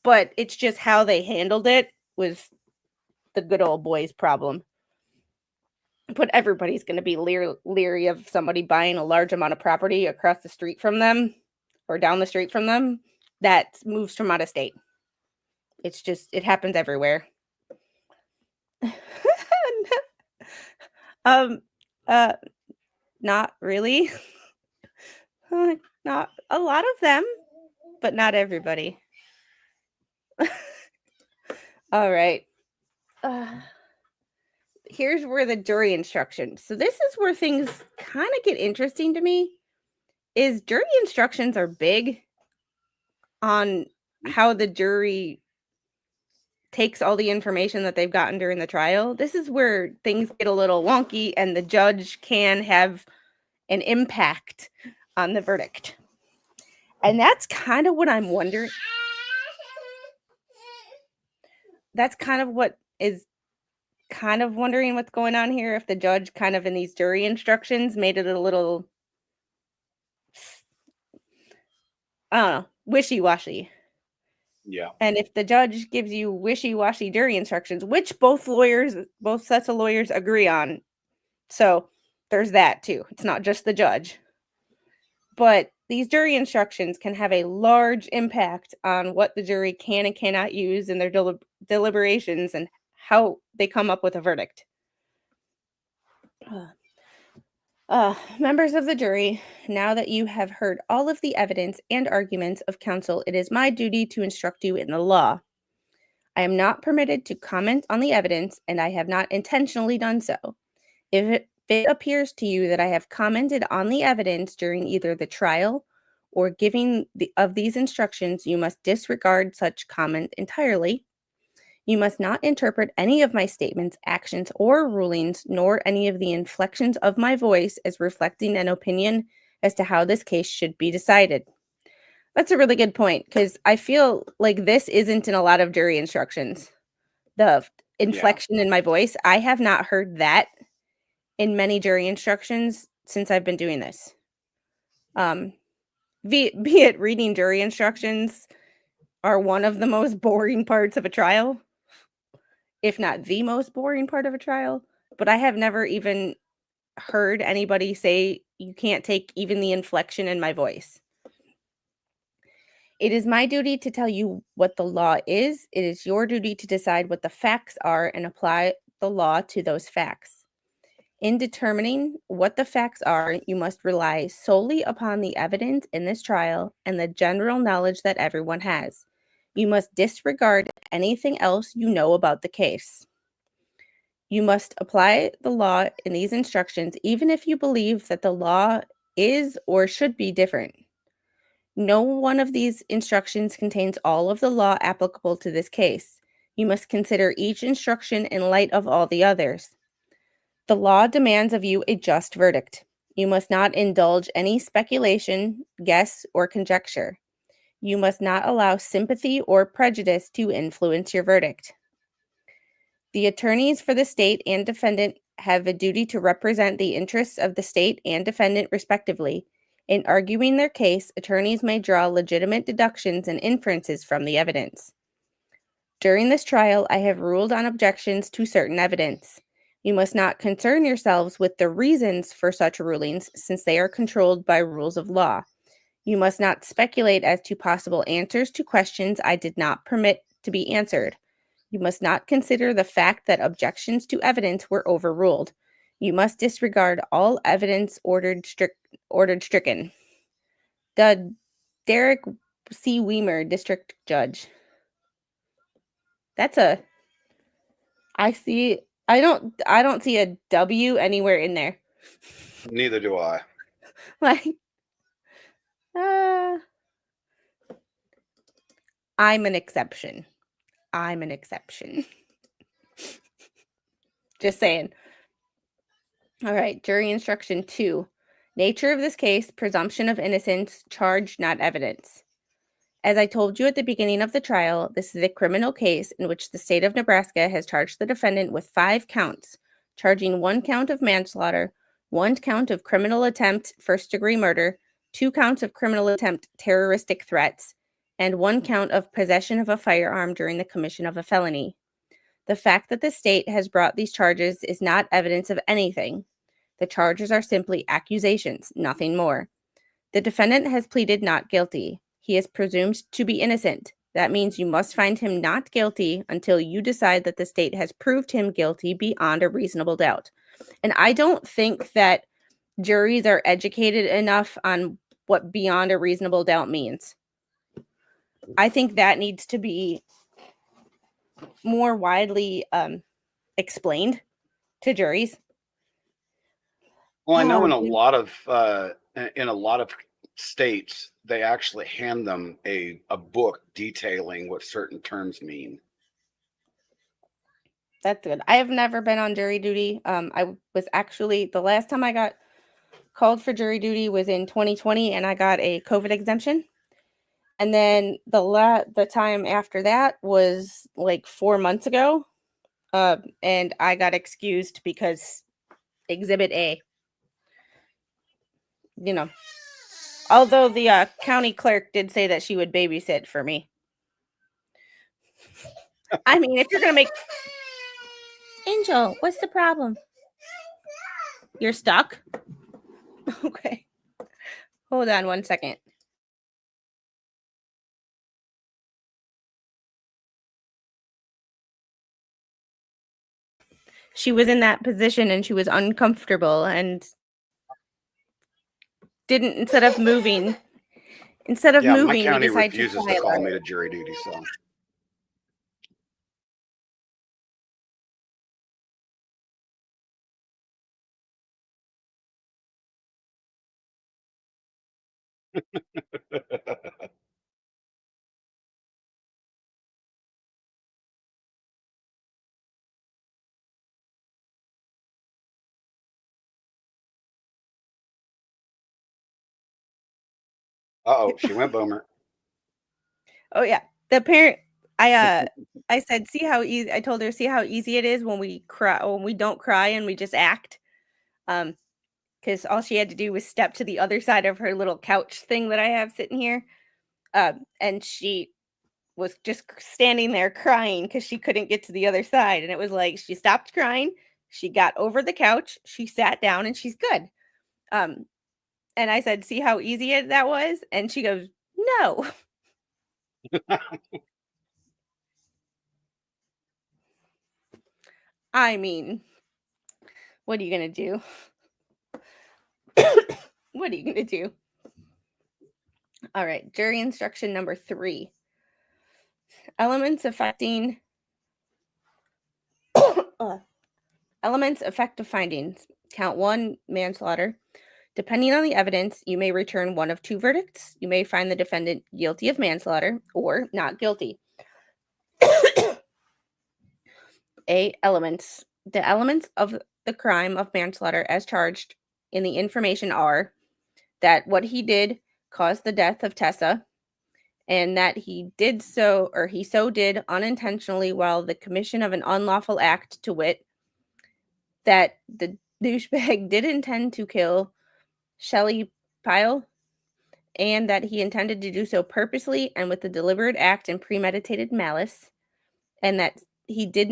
But it's just how they handled it was the good old boys problem. But everybody's going to be leery of somebody buying a large amount of property across the street from them or down the street from them that moves from out of state. It's just, it happens everywhere. Not really. Not a lot of them, but not everybody. All right. Here's where the jury instructions. So this is where things kind of get interesting to me. Is jury instructions are big on how the jury takes all the information that they've gotten during the trial. This is where things get a little wonky and the judge can have an impact on the verdict. And that's kind of what I'm wondering. That's kind of what is kind of wondering what's going on here. If the judge kind of in these jury instructions made it a little, I don't know, wishy-washy. Yeah. And if the judge gives you wishy-washy jury instructions, which both sets of lawyers agree on. So there's that too. It's not just the judge. But these jury instructions can have a large impact on what the jury can and cannot use in their deliberations and how they come up with a verdict. Members of the jury, now that you have heard all of the evidence and arguments of counsel, it is my duty to instruct you in the law. I am not permitted to comment on the evidence, and I have not intentionally done so. If it appears to you that I have commented on the evidence during either the trial or giving of these instructions, you must disregard such comment entirely. You must not interpret any of my statements, actions, or rulings, nor any of the inflections of my voice as reflecting an opinion as to how this case should be decided. That's a really good point, because I feel like this isn't in a lot of jury instructions. The inflection in my voice, I have not heard that in many jury instructions since I've been doing this. Be it reading jury instructions are one of the most boring parts of a trial, if not the most boring part of a trial, but I have never even heard anybody say you can't take even the inflection in my voice. It is my duty to tell you what the law is. It is your duty to decide what the facts are and apply the law to those facts. In determining what the facts are, you must rely solely upon the evidence in this trial and the general knowledge that everyone has. You must disregard anything else you know about the case. You must apply the law in these instructions, even if you believe that the law is or should be different. No one of these instructions contains all of the law applicable to this case. You must consider each instruction in light of all the others. The law demands of you a just verdict. You must not indulge any speculation, guess, or conjecture. You must not allow sympathy or prejudice to influence your verdict. The attorneys for the state and defendant have a duty to represent the interests of the state and defendant respectively. In arguing their case, attorneys may draw legitimate deductions and inferences from the evidence. During this trial, I have ruled on objections to certain evidence. You must not concern yourselves with the reasons for such rulings, since they are controlled by rules of law. You must not speculate as to possible answers to questions I did not permit to be answered. You must not consider the fact that objections to evidence were overruled. You must disregard all evidence ordered stricken. The Derek C. Weimer, district judge. That's a. I don't see a W anywhere in there. Neither do I. Like, I'm an exception. Just saying. All right, jury instruction 2. Nature of this case, presumption of innocence, charge, not evidence. As I told you at the beginning of the trial, this is a criminal case in which the state of Nebraska has charged the defendant with 5 counts, charging 1 count of manslaughter, 1 count of criminal attempt, first-degree murder, 2 counts of criminal attempt, terroristic threats, and 1 count of possession of a firearm during the commission of a felony. The fact that the state has brought these charges is not evidence of anything. The charges are simply accusations, nothing more. The defendant has pleaded not guilty. He is presumed to be innocent. That means you must find him not guilty until you decide that the state has proved him guilty beyond a reasonable doubt. And I don't think that juries are educated enough on what beyond a reasonable doubt means. I think that needs to be more widely explained to juries. Well, I know in a lot of states, they actually hand them a book detailing what certain terms mean. That's good. I have never been on jury duty. I was actually, the last time I got called for jury duty was in 2020, and I got a COVID exemption. And then the time after that was like 4 months ago, and I got excused because Exhibit A. You know, although the county clerk did say that she would babysit for me. I mean, if you're gonna make Angel, what's the problem? You're stuck? Okay. Hold on 1 second. She was in that position and she was uncomfortable and didn't, instead of moving, My we county decided to refuses try to it call on me her. to jury duty, so. Uh-oh, she went boomer. Oh yeah. The parent I said, see how easy, I told her, see how easy it is when we cry, when we don't cry and we just act. Because all she had to do was step to the other side of her little couch thing that I have sitting here. And she was just standing there crying because she couldn't get to the other side. And it was like she stopped crying, she got over the couch, she sat down, and she's good. And I said, see how easy that was? And she goes, no. I mean, what are you going to do? What are you going to do? All right, jury instruction number 3. Elements affecting elements effective findings. Count 1, manslaughter. Depending on the evidence, you may return one of 2 verdicts. You may find the defendant guilty of manslaughter or not guilty. A. Elements. The elements of the crime of manslaughter as charged in the information are that what he did caused the death of Tessa, and that he did so, or he so did unintentionally while the commission of an unlawful act, to wit, that the douchebag did intend to kill Shelley Pyle, and that he intended to do so purposely and with a deliberate act and premeditated malice, and that he did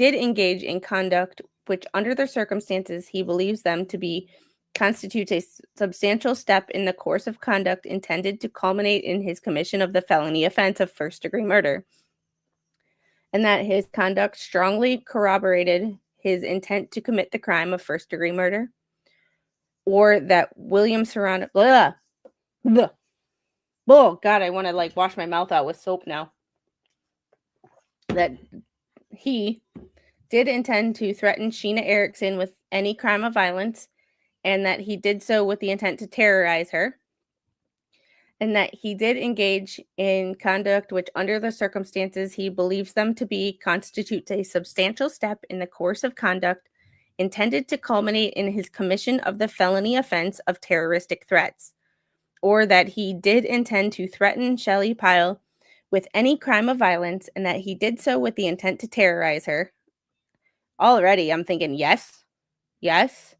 engage in conduct which, under the circumstances, he believes them to be constitutes a substantial step in the course of conduct intended to culminate in his commission of the felony offense of first-degree murder, and that his conduct strongly corroborated his intent to commit the crime of first-degree murder, or that William Serrano, Oh, God, I want to like wash my mouth out with soap now. That he did intend to threaten Sheena Erickson with any crime of violence, and that he did so with the intent to terrorize her, and that he did engage in conduct which, under the circumstances he believes them to be, constitutes a substantial step in the course of conduct intended to culminate in his commission of the felony offense of terroristic threats, or that he did intend to threaten Shelley Pyle with any crime of violence, and that he did so with the intent to terrorize her. Already, I'm thinking, yes, yes.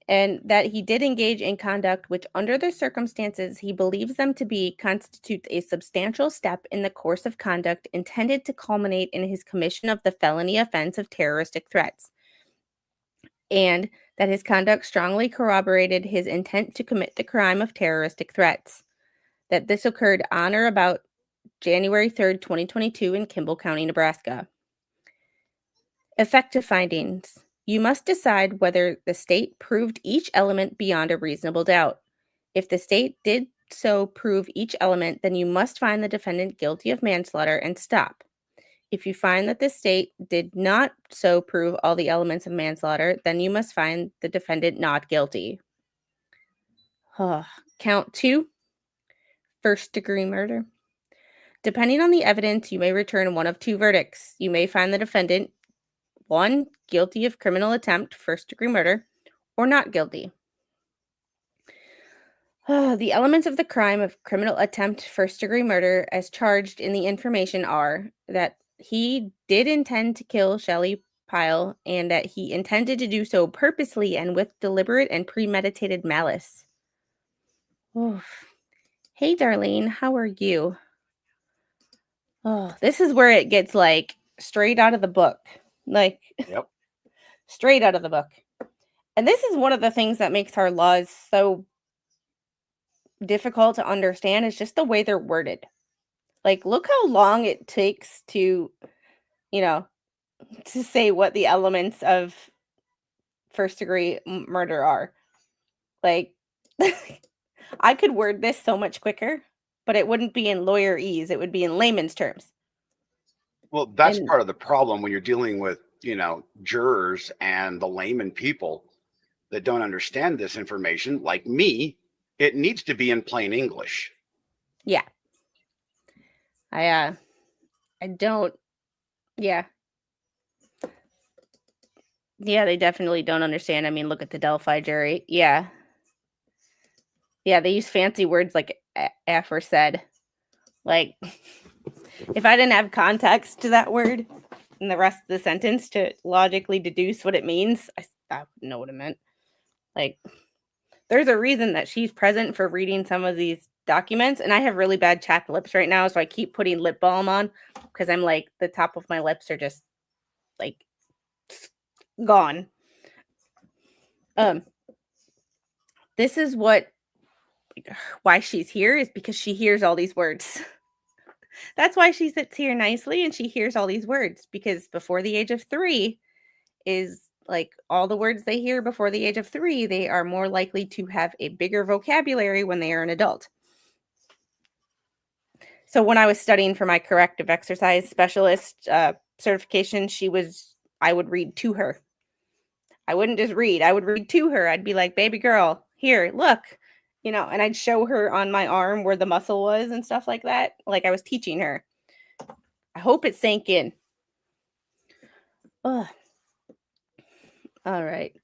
And that he did engage in conduct which, under the circumstances he believes them to be, constitutes a substantial step in the course of conduct intended to culminate in his commission of the felony offense of terroristic threats, and that his conduct strongly corroborated his intent to commit the crime of terroristic threats, that this occurred on or about January 3rd, 2022 in Kimball County, Nebraska. Effective findings. You must decide whether the state proved each element beyond a reasonable doubt. If the state did so prove each element, then you must find the defendant guilty of manslaughter and stop. If you find that the state did not so prove all the elements of manslaughter, then you must find the defendant not guilty. Count 2, first-degree murder. Depending on the evidence, you may return one of two verdicts. You may find the defendant 1, guilty of criminal attempt, first-degree murder, or not guilty. The elements of the crime of criminal attempt, first-degree murder, as charged in the information are that he did intend to kill Shelley Pyle, and that he intended to do so purposely and with deliberate and premeditated malice. Oof. Hey, Darlene, how are you? Oh, this is where it gets like straight out of the book. Like, Yep. Straight out of the book. And this is one of the things that makes our laws so difficult to understand, is just the way they're worded. Like, look how long it takes to, to say what the elements of first degree murder are. Like, I could word this so much quicker, but it wouldn't be in lawyerese. It would be in layman's terms. Well, that's part of the problem when you're dealing with, jurors and the layman people that don't understand this information. Like me, it needs to be in plain English. Yeah. I don't. Yeah. Yeah, they definitely don't understand. I mean, look at the Delphi jury. Yeah. Yeah, they use fancy words like aforesaid. Like, if I didn't have context to that word in the rest of the sentence to logically deduce what it means, I wouldn't know what it meant. Like, there's a reason that she's present for reading some of these documents, and I have really bad chapped lips right now, so I keep putting lip balm on because I'm like, the top of my lips are just like gone. This is why she's here, is because she hears all these words. That's why she sits here nicely and she hears all these words, because before the age of 3 is like all the words they hear before the age of 3, they are more likely to have a bigger vocabulary when they are an adult. So when I was studying for my corrective exercise specialist certification, I would read to her. I wouldn't just read. I would read to her. I'd be like, baby girl, here, look, and I'd show her on my arm where the muscle was and stuff like that. Like I was teaching her. I hope it sank in. Ugh. All right.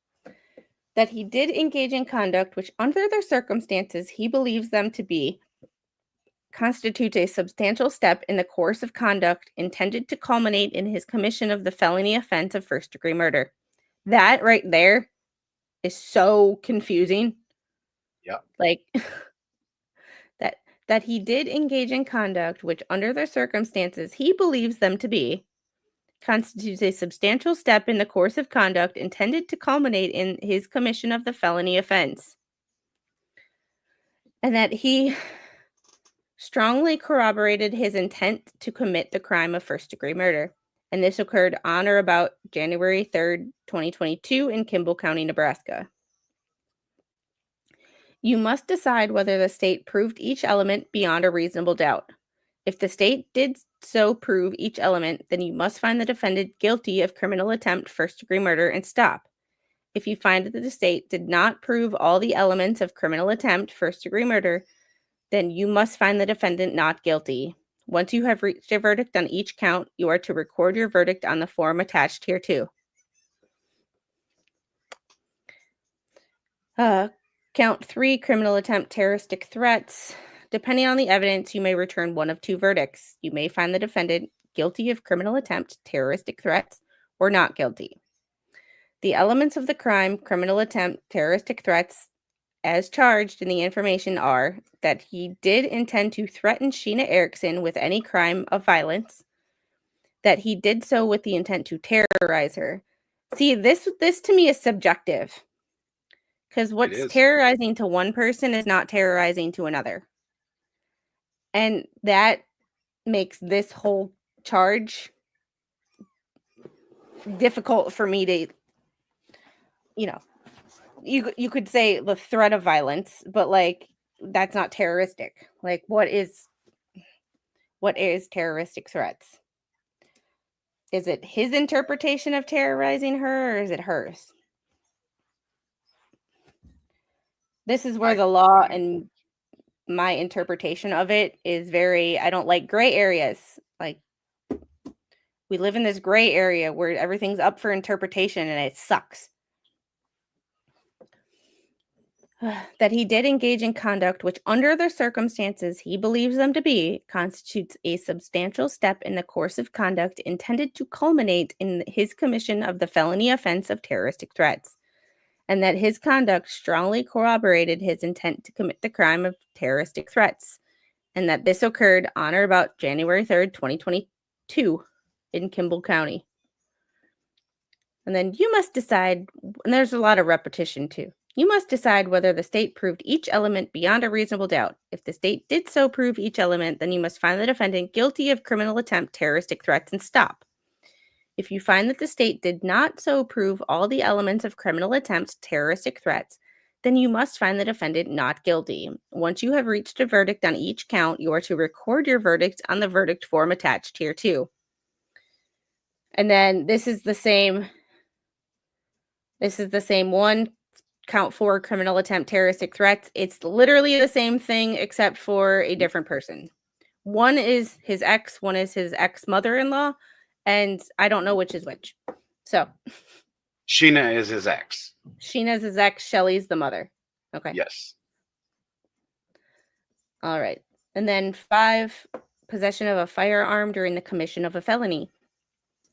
That he did engage in conduct which, under the circumstances he believes them to be, constitutes a substantial step in the course of conduct intended to culminate in his commission of the felony offense of first-degree murder. That right there is so confusing. Yeah. Like, that he did engage in conduct which, under the circumstances he believes them to be, constitutes a substantial step in the course of conduct intended to culminate in his commission of the felony offense. And that he strongly corroborated his intent to commit the crime of first-degree murder. And this occurred on or about January 3rd, 2022 in Kimball County, Nebraska. You must decide whether the state proved each element beyond a reasonable doubt. If the state did so prove each element, then you must find the defendant guilty of criminal attempt, first-degree murder, and stop. If you find that the state did not prove all the elements of criminal attempt, first-degree murder, then you must find the defendant not guilty. Once you have reached a verdict on each count, you are to record your verdict on the form attached hereto. Count 3, criminal attempt, terroristic threats. Depending on the evidence, you may return one of two verdicts. You may find the defendant guilty of criminal attempt, terroristic threats, or not guilty. The elements of the crime, criminal attempt, terroristic threats, as charged in the information are that he did intend to threaten Sheena Erickson with any crime of violence, that he did so with the intent to terrorize her. See, this to me is subjective. Because what's terrorizing to one person is not terrorizing to another. And that makes this whole charge difficult for me to, you could say the threat of violence, but like that's not terroristic. Like what is terroristic threats? Is it his interpretation of terrorizing her, or is it hers? This is where the law and my interpretation of it is I don't like gray areas. Like, we live in this gray area where everything's up for interpretation and it sucks. That he did engage in conduct which, under the circumstances he believes them to be, constitutes a substantial step in the course of conduct intended to culminate in his commission of the felony offense of terroristic threats, and that his conduct strongly corroborated his intent to commit the crime of terroristic threats, and that this occurred on or about January 3rd, 2022 in Kimball County. And then you must decide, and there's a lot of repetition too, you must decide whether the state proved each element beyond a reasonable doubt. If the state did so prove each element, then you must find the defendant guilty of criminal attempt, terroristic threats, and stop. If you find that the state did not so prove all the elements of criminal attempt, terroristic threats, then you must find the defendant not guilty. Once you have reached a verdict on each count, you are to record your verdict on the verdict form attached hereto. And then this is the same one. Count 4, criminal attempt, terroristic threats. It's literally the same thing except for a different person. One is his ex, one is his ex-mother-in-law, and I don't know which is which. So Sheena is his ex. Sheena's his ex, Shelly's the mother. Okay. Yes. All right. And then 5, possession of a firearm during the commission of a felony.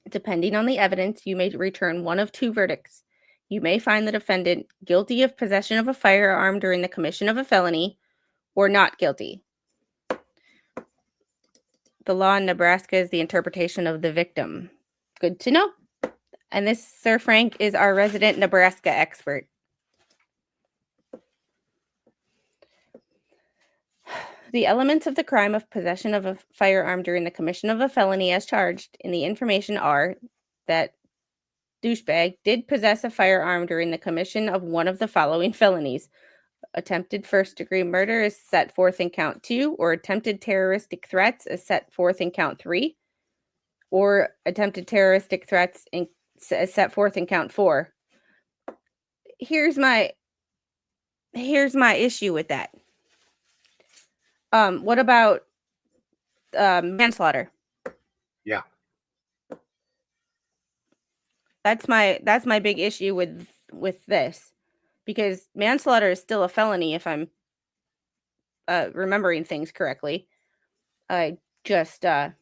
Depending on the evidence, you may return one of two verdicts. You may find the defendant guilty of possession of a firearm during the commission of a felony, or not guilty. The law in Nebraska is the interpretation of the victim. Good to know. And this, Sir Frank, is our resident Nebraska expert. The elements of the crime of possession of a firearm during the commission of a felony as charged in the information are that douchebag did possess a firearm during the commission of one of the following felonies. Attempted first-degree murder is set forth in count 2, or attempted terroristic threats is set forth in count 3, or attempted terroristic threats is set forth in count 4. Here's my issue with that. What about manslaughter? Yeah. That's my big issue with this, because manslaughter is still a felony if I'm remembering things correctly. I just well,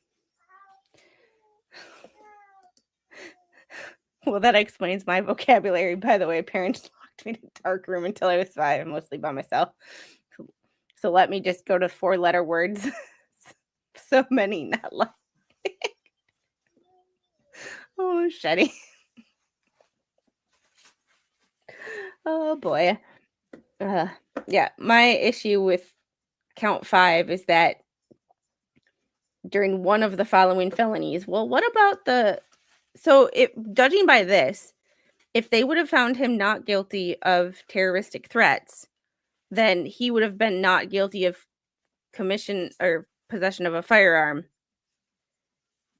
that explains my vocabulary. By the way, parents locked me in a dark room until I was 5, mostly by myself. So let me just go to 4-letter words. So many, not like. Oh, shitty. Oh boy. Yeah, my issue with count 5 is that during one of the following felonies. Well, what about judging by this, if they would have found him not guilty of terroristic threats, then he would have been not guilty of commission or possession of a firearm.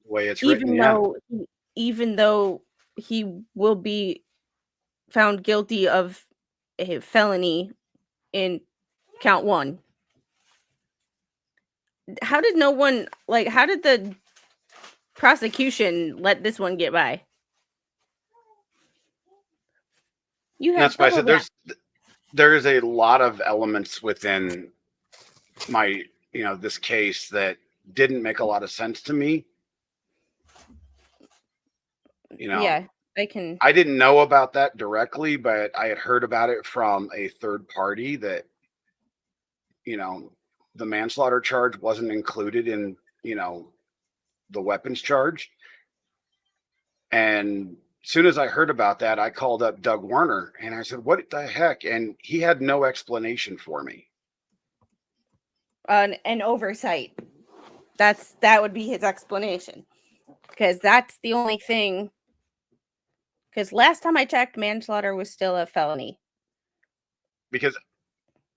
The way it's written, Even though he will be found guilty of a felony in count 1. How did the prosecution let this one get by? You have that's why I said there is a lot of elements within my, this case that didn't make a lot of sense to me. Yeah, I didn't know about that directly, but I had heard about it from a third party that, the manslaughter charge wasn't included in, the weapons charge. And as soon as I heard about that, I called up Doug Werner and I said, what the heck? And he had no explanation for me. An oversight. That would be his explanation. Because that's the only thing. Because last time I checked, manslaughter was still a felony. Because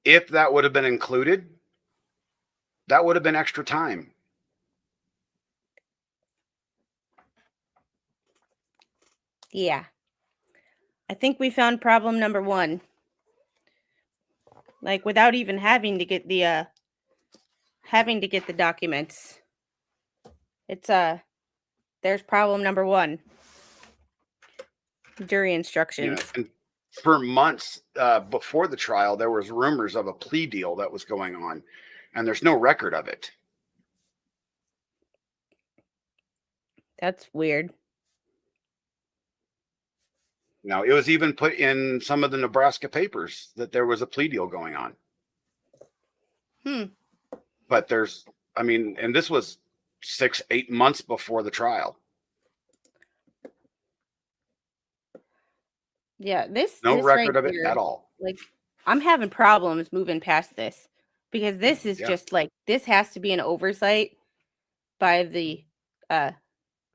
if that would have been included, that would have been extra time. Yeah. I think we found problem number 1. Like, without even having to get the documents. It's there's problem number 1. Jury instructions. And for months before the trial, there was rumors of a plea deal that was going on, and there's no record of it. That's weird. Now, it was even put in some of the Nebraska papers that there was a plea deal going on. But and this was 6-8 months before the trial. Yeah, this record right of it here, at all. Like, I'm having problems moving past this because this is just like, this has to be an oversight by the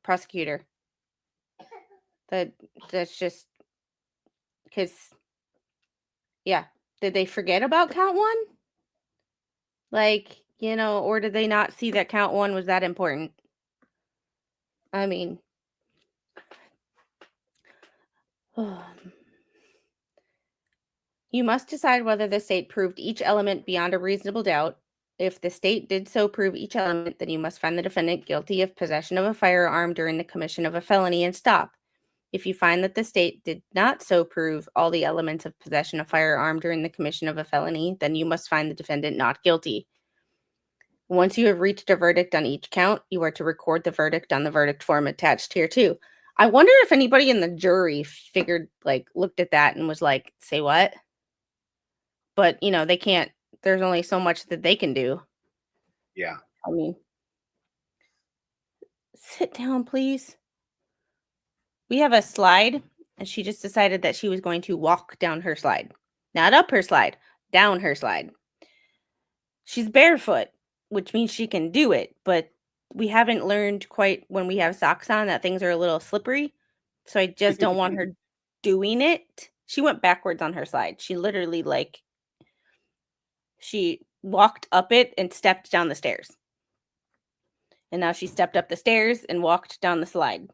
prosecutor. That's just because, yeah. Did they forget about count 1? Like, or did they not see that count 1 was that important? I mean, you must decide whether the state proved each element beyond a reasonable doubt. If the state did so prove each element, then you must find the defendant guilty of possession of a firearm during the commission of a felony and stop. If you find that the state did not so prove all the elements of possession of a firearm during the commission of a felony, then you must find the defendant not guilty. Once you have reached a verdict on each count, you are to record the verdict on the verdict form attached here too. I wonder if anybody in the jury looked at that and was like, say what? But, they can't, there's only so much that they can do. Yeah. I mean, sit down, please. We have a slide, and she just decided that she was going to walk down her slide. Not up her slide, down her slide. She's barefoot, which means she can do it, but we haven't learned quite when we have socks on that things are a little slippery. So I just don't want her doing it. She went backwards on her slide. She literally she walked up it and stepped down the stairs. And now she stepped up the stairs and walked down the slide.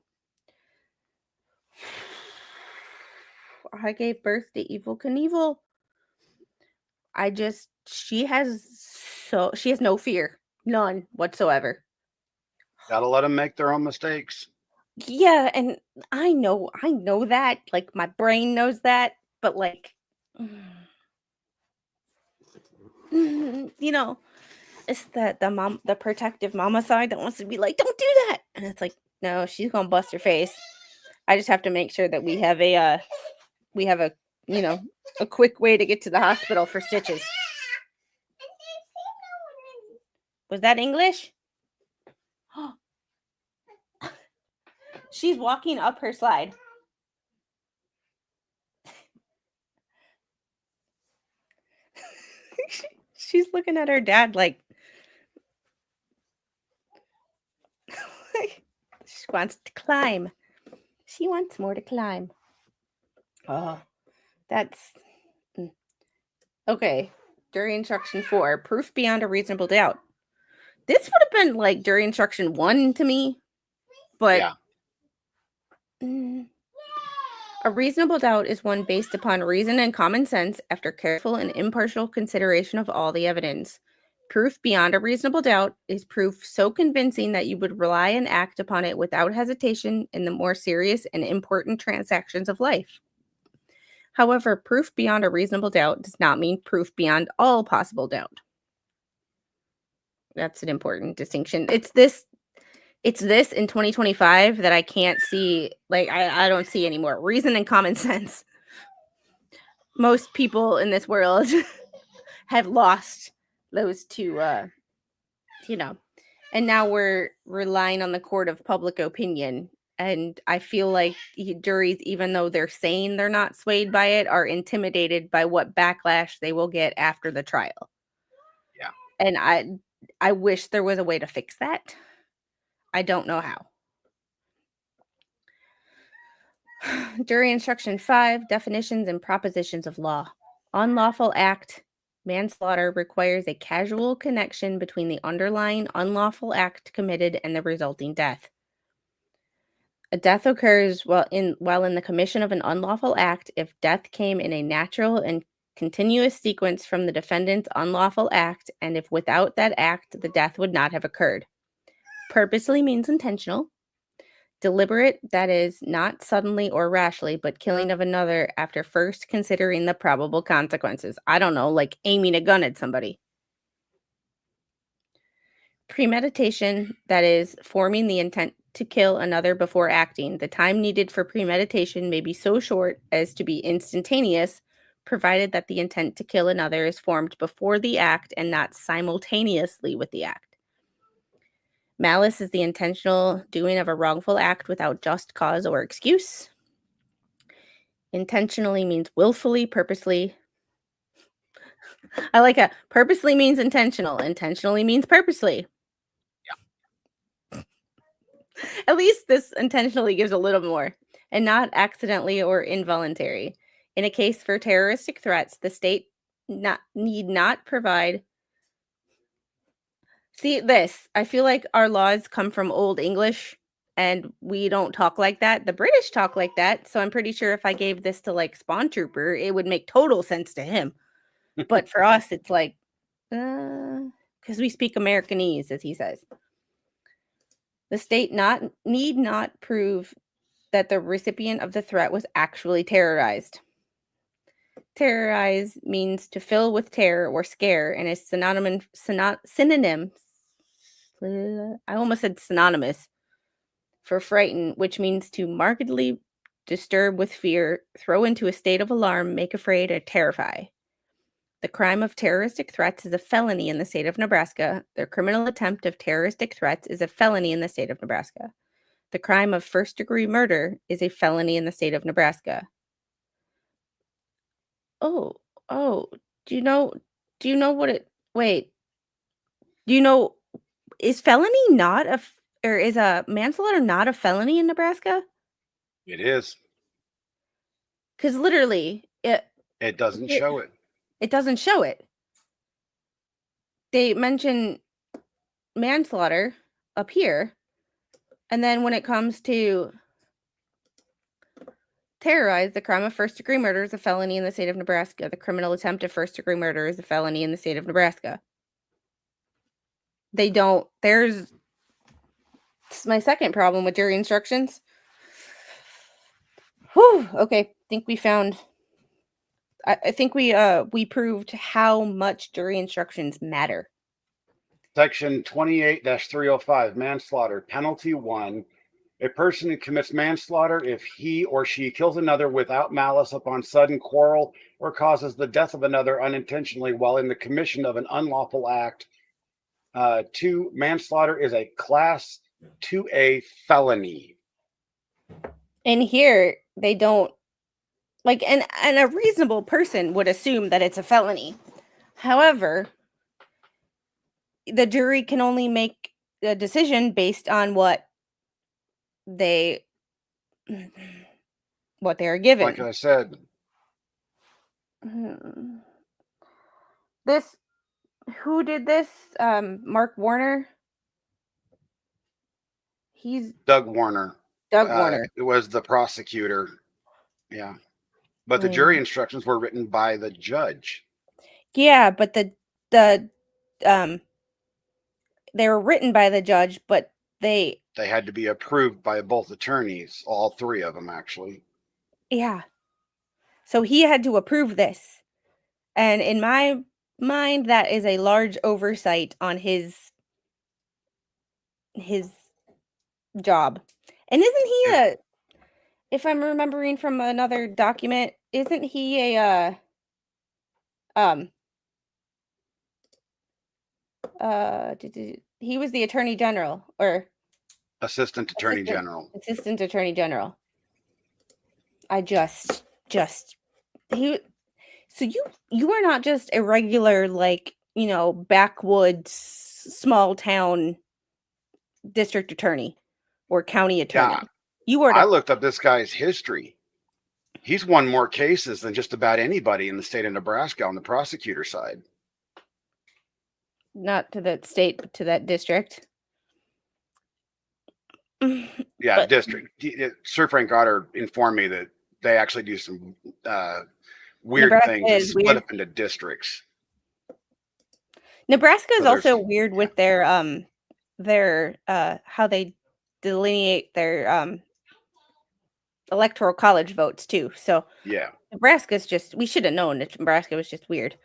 I gave birth to Evil Knievel. She has no fear. None whatsoever. Gotta let them make their own mistakes. Yeah, and I know that. Like, my brain knows that, but it's the protective mama side that wants to be like, don't do that. And it's like, no, she's gonna bust her face. I just have to make sure that we have a a quick way to get to the hospital for stitches. Was that English? She's walking up her slide. She's looking at her dad like she wants to climb. She wants more to climb. Oh, that's okay. Jury instruction 4, proof beyond a reasonable doubt. This would have been like jury instruction 1 to me, but yeah. A reasonable doubt is one based upon reason and common sense after careful and impartial consideration of all the evidence. Proof beyond a reasonable doubt is proof so convincing that you would rely and act upon it without hesitation in the more serious and important transactions of life. However, proof beyond a reasonable doubt does not mean proof beyond all possible doubt. That's an important distinction. It's this in 2025 that I can't see, like, I don't see anymore. Reason and common sense. Most people in this world have lost those two, and now we're relying on the court of public opinion. And I feel like juries, even though they're saying they're not swayed by it, are intimidated by what backlash they will get after the trial. Yeah. And I wish there was a way to fix that. I don't know how. Jury instruction 5, definitions and propositions of law. Unlawful act, manslaughter requires a causal connection between the underlying unlawful act committed and the resulting death. A death occurs while in the commission of an unlawful act if death came in a natural and continuous sequence from the defendant's unlawful act, and if without that act the death would not have occurred. Purposely means intentional. Deliberate, that is, not suddenly or rashly, but killing of another after first considering the probable consequences. I don't know, like aiming a gun at somebody. Premeditation, that is, forming the intent to kill another before acting. The time needed for premeditation may be so short as to be instantaneous, provided that the intent to kill another is formed before the act and not simultaneously with the act. Malice is the intentional doing of a wrongful act without just cause or excuse. Intentionally means willfully, purposely. I like a purposely means intentional. Intentionally means purposely. Yeah. At least this intentionally gives a little more. And not accidentally or involuntary. In a case for terroristic threats, the state need not provide. See this. I feel like our laws come from Old English and we don't talk like that. The British talk like that. So I'm pretty sure if I gave this to like Spawn Trooper, it would make total sense to him. But for us, it's like, because we speak Americanese, as he says. The state need not prove that the recipient of the threat was actually terrorized. Terrorize means to fill with terror or scare and is synonym. I almost said synonymous for frighten, which means to markedly disturb with fear, throw into a state of alarm, make afraid, or terrify. The crime of terroristic threats is a felony in the state of Nebraska. The criminal attempt of terroristic threats is a felony in the state of Nebraska. The crime of first-degree murder is a felony in the state of Nebraska. Oh, do you know what it, wait, do you know, is felony not or is a manslaughter not a felony in Nebraska? It is. Because literally, It doesn't show it. It doesn't show it. They mention manslaughter up here, and then when it comes to terrorize, the crime of first-degree murder is a felony in the state of Nebraska. The criminal attempt of first-degree murder is a felony in the state of Nebraska. They don't. It's my second problem with jury instructions. Whew, okay, I think we found. I think we proved how much jury instructions matter. Section 28-305, manslaughter, penalty 1. A person who commits manslaughter if he or she kills another without malice upon sudden quarrel or causes the death of another unintentionally while in the commission of an unlawful act. 2, manslaughter is a class 2A felony. And here they don't, like, and a reasonable person would assume that it's a felony. However, the jury can only make a decision based on what they are given. Like I said, who did this? Mark Warner. He's Doug Warner. Doug Warner. It was the prosecutor. Yeah. But the jury instructions were written by the judge. Yeah, but the they were written by the judge, but they had to be approved by both attorneys, all three of them actually. Yeah. So he had to approve this. And in my mind, that is a large oversight on his job. And isn't he if I'm remembering from another document, isn't he a he was the attorney general or assistant attorney general. Assistant attorney general. I just he so you are not just a regular, like, backwoods small town district attorney or county attorney. Yeah. You are I looked up this guy's history. He's won more cases than just about anybody in the state of Nebraska on the prosecutor side. Not to that state, but to that district. Yeah, district. Sir Frank Goddard informed me that they actually do some weird Nebraska things that split weird. up into districts. Nebraska is also weird with their how they delineate their electoral college votes too. So yeah, Nebraska's just, we should have known that Nebraska was just weird.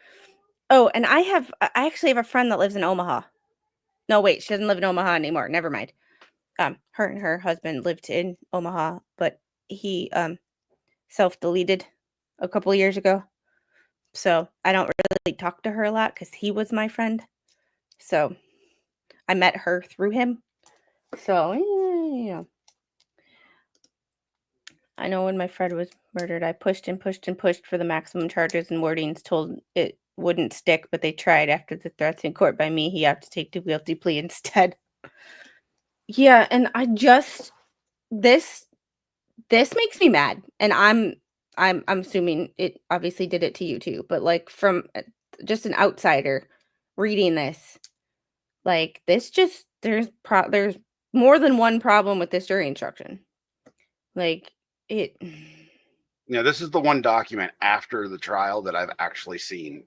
Oh, and I actually have a friend that lives in Omaha. No, wait, she doesn't live in Omaha anymore. Never mind. Her and her husband lived in Omaha, but he self-deleted a couple years ago. So I don't really talk to her a lot because he was my friend. So I met her through him. So, I know when my friend was murdered, I pushed and pushed and pushed for the maximum charges and wordings, told it wouldn't stick, but they tried. After the threats in court by me, he had to take the guilty plea instead. Yeah, and I just this makes me mad, and I'm assuming it obviously did it to you too, but like from just an outsider reading this, like this just there's more than one problem with this jury instruction. Like it. This is the one document after the trial that I've actually seen.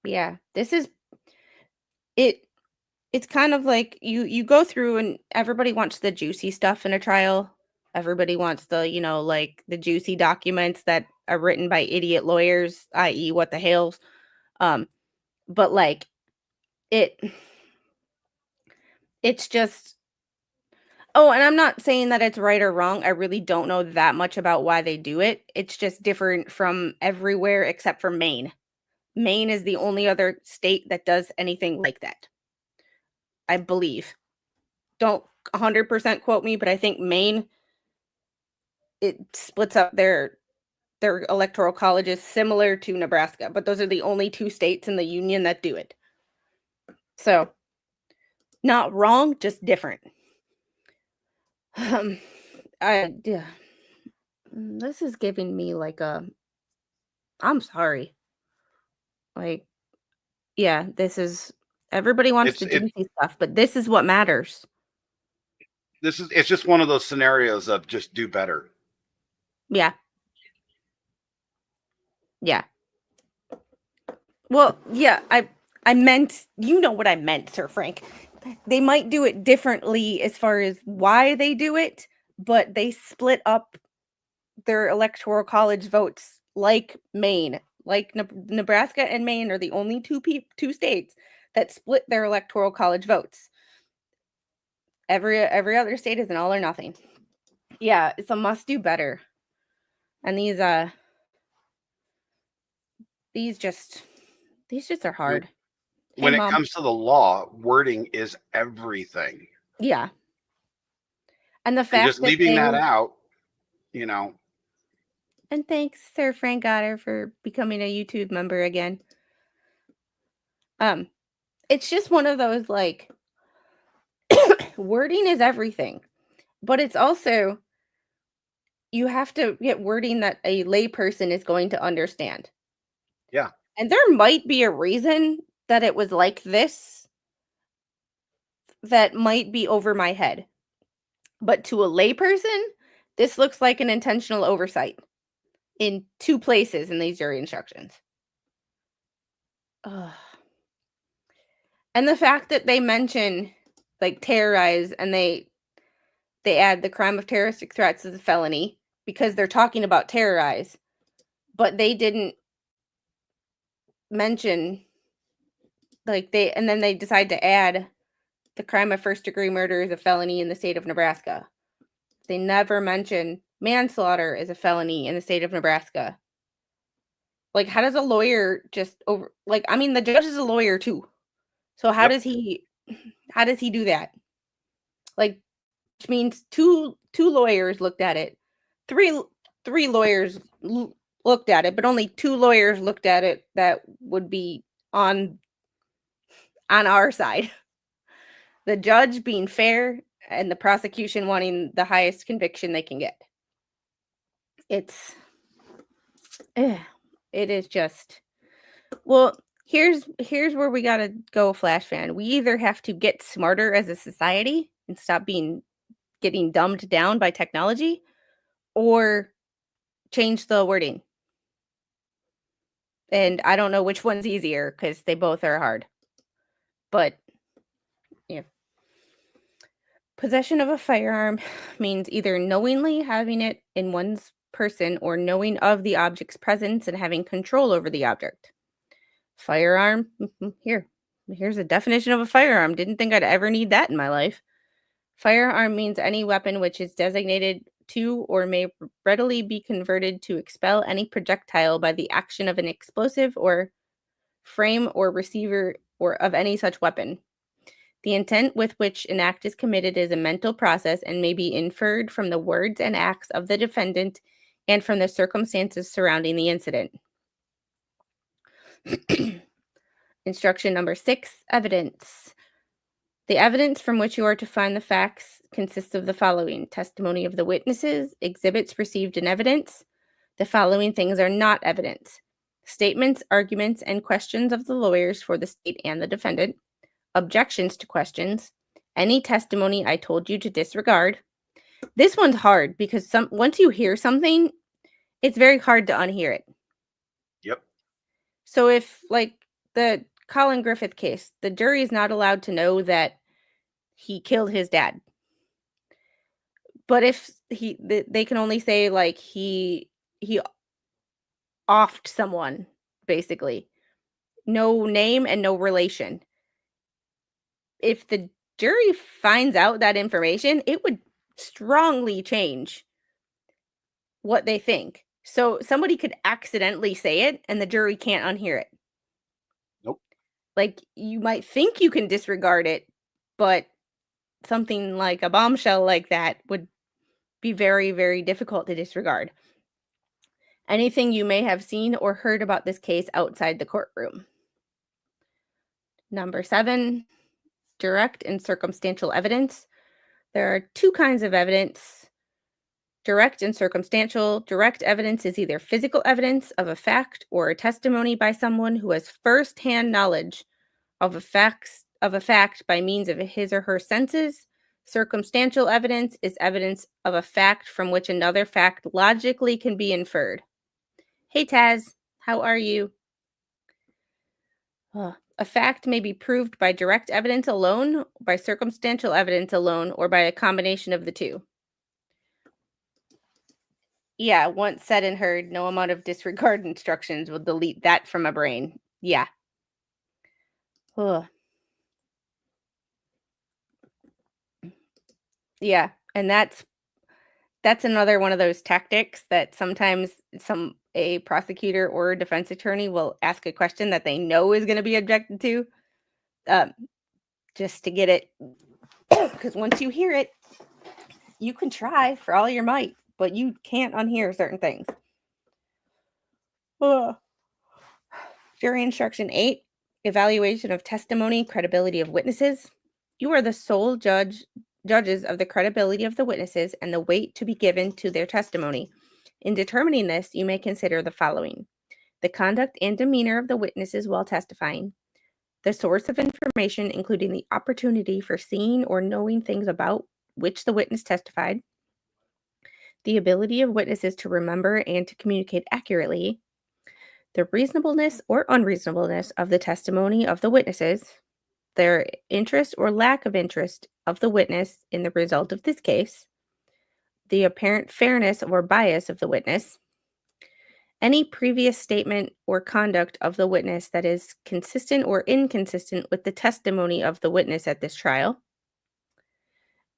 Yeah, this is it. It's kind of like you go through and everybody wants the juicy stuff in a trial. Everybody wants the, like the juicy documents that are written by idiot lawyers, i.e. what the hell's. But like it's just, oh, and I'm not saying that it's right or wrong. I really don't know that much about why they do it. It's just different from everywhere except for Maine. Maine is the only other state that does anything like that, I believe. Don't 100% quote me, but I think Maine, it splits up their electoral colleges similar to Nebraska, but those are the only two states in the union that do it. So, not wrong, just different. This is giving me like I'm sorry. Like, yeah, this is, everybody wants the juicy stuff, but this is what matters. It's just one of those scenarios of just do better. Yeah. Yeah. Well, yeah, I meant, you know what I meant, Sir Frank. They might do it differently as far as why they do it, but they split up their electoral college votes like Maine. Like Nebraska and Maine are the only two states that split their electoral college votes. Every other state is an all or nothing. Yeah, it's a must do better. And these just are hard. When it comes to the law, wording is everything. Yeah. And the fact just leaving that out, And thanks, Sir Frank Goddard, for becoming a YouTube member again. It's just one of those, like, wording is everything. But it's also, you have to get wording that a layperson is going to understand. Yeah. And there might be a reason that it was like this that might be over my head. But to a layperson, this looks like an intentional oversight in 2 places in these jury instructions. Ugh. And the fact that they mention, like, terrorize, and they add the crime of terroristic threats as a felony because they're talking about terrorize, but they didn't mention, like, and then they decide to add the crime of first-degree murder as a felony in the state of Nebraska. They never mention manslaughter as a felony in the state of Nebraska. Like, how does a lawyer just the judge is a lawyer too. So how does he do that? Like, which means two lawyers looked at it. Three lawyers looked at it, but only 2 lawyers looked at it that would be on our side. The judge being fair and the prosecution wanting the highest conviction they can get. It is just, well, here's where we got to go, Flash fan. We either have to get smarter as a society and stop getting dumbed down by technology, or change the wording. And I don't know which one's easier because they both are hard. But yeah. Possession of a firearm means either knowingly having it in one's person or knowing of the object's presence and having control over the object. Firearm, here's a definition of a firearm. Didn't think I'd ever need that in my life. Firearm means any weapon which is designated to or may readily be converted to expel any projectile by the action of an explosive or frame or receiver or of any such weapon. The intent with which an act is committed is a mental process and may be inferred from the words and acts of the defendant and from the circumstances surrounding the incident. Instruction number 6, evidence. The evidence from which you are to find the facts consists of the following: testimony of the witnesses, exhibits received in evidence. The following things are not evidence: statements, arguments, and questions of the lawyers for the state and the defendant, objections to questions, any testimony I told you to disregard. This one's hard because once you hear something, it's very hard to unhear it. Yep. So if, like, the Colin Griffith case, the jury is not allowed to know that he killed his dad. But if they can only say, like, he offed someone, basically. No name and no relation. If the jury finds out that information, it would strongly change what they think. So somebody could accidentally say it and the jury can't unhear it. Nope. Like, you might think you can disregard it, but something like a bombshell like that would be very, very difficult to disregard. Anything you may have seen or heard about this case outside the courtroom. Number 7, direct and circumstantial evidence. There are 2 kinds of evidence: direct and circumstantial. Direct evidence is either physical evidence of a fact or a testimony by someone who has first-hand knowledge of a fact by means of his or her senses. Circumstantial evidence is evidence of a fact from which another fact logically can be inferred. Hey, Taz, how are you? A fact may be proved by direct evidence alone, by circumstantial evidence alone, or by a combination of the 2. Yeah, once said and heard, no amount of disregard instructions will delete that from my brain. Yeah. Ugh. Yeah, and that's another one of those tactics that sometimes a prosecutor or a defense attorney will ask a question that they know is going to be objected to, just to get it, because once you hear it, you can try for all your might, but you can't unhear certain things. Jury instruction 8, evaluation of testimony, credibility of witnesses. You are the sole judges of the credibility of the witnesses and the weight to be given to their testimony. In determining this, you may consider the following: the conduct and demeanor of the witnesses while testifying, the source of information, including the opportunity for seeing or knowing things about which the witness testified, the ability of witnesses to remember and to communicate accurately, the reasonableness or unreasonableness of the testimony of the witnesses, their interest or lack of interest of the witness in the result of this case, the apparent fairness or bias of the witness, any previous statement or conduct of the witness that is consistent or inconsistent with the testimony of the witness at this trial,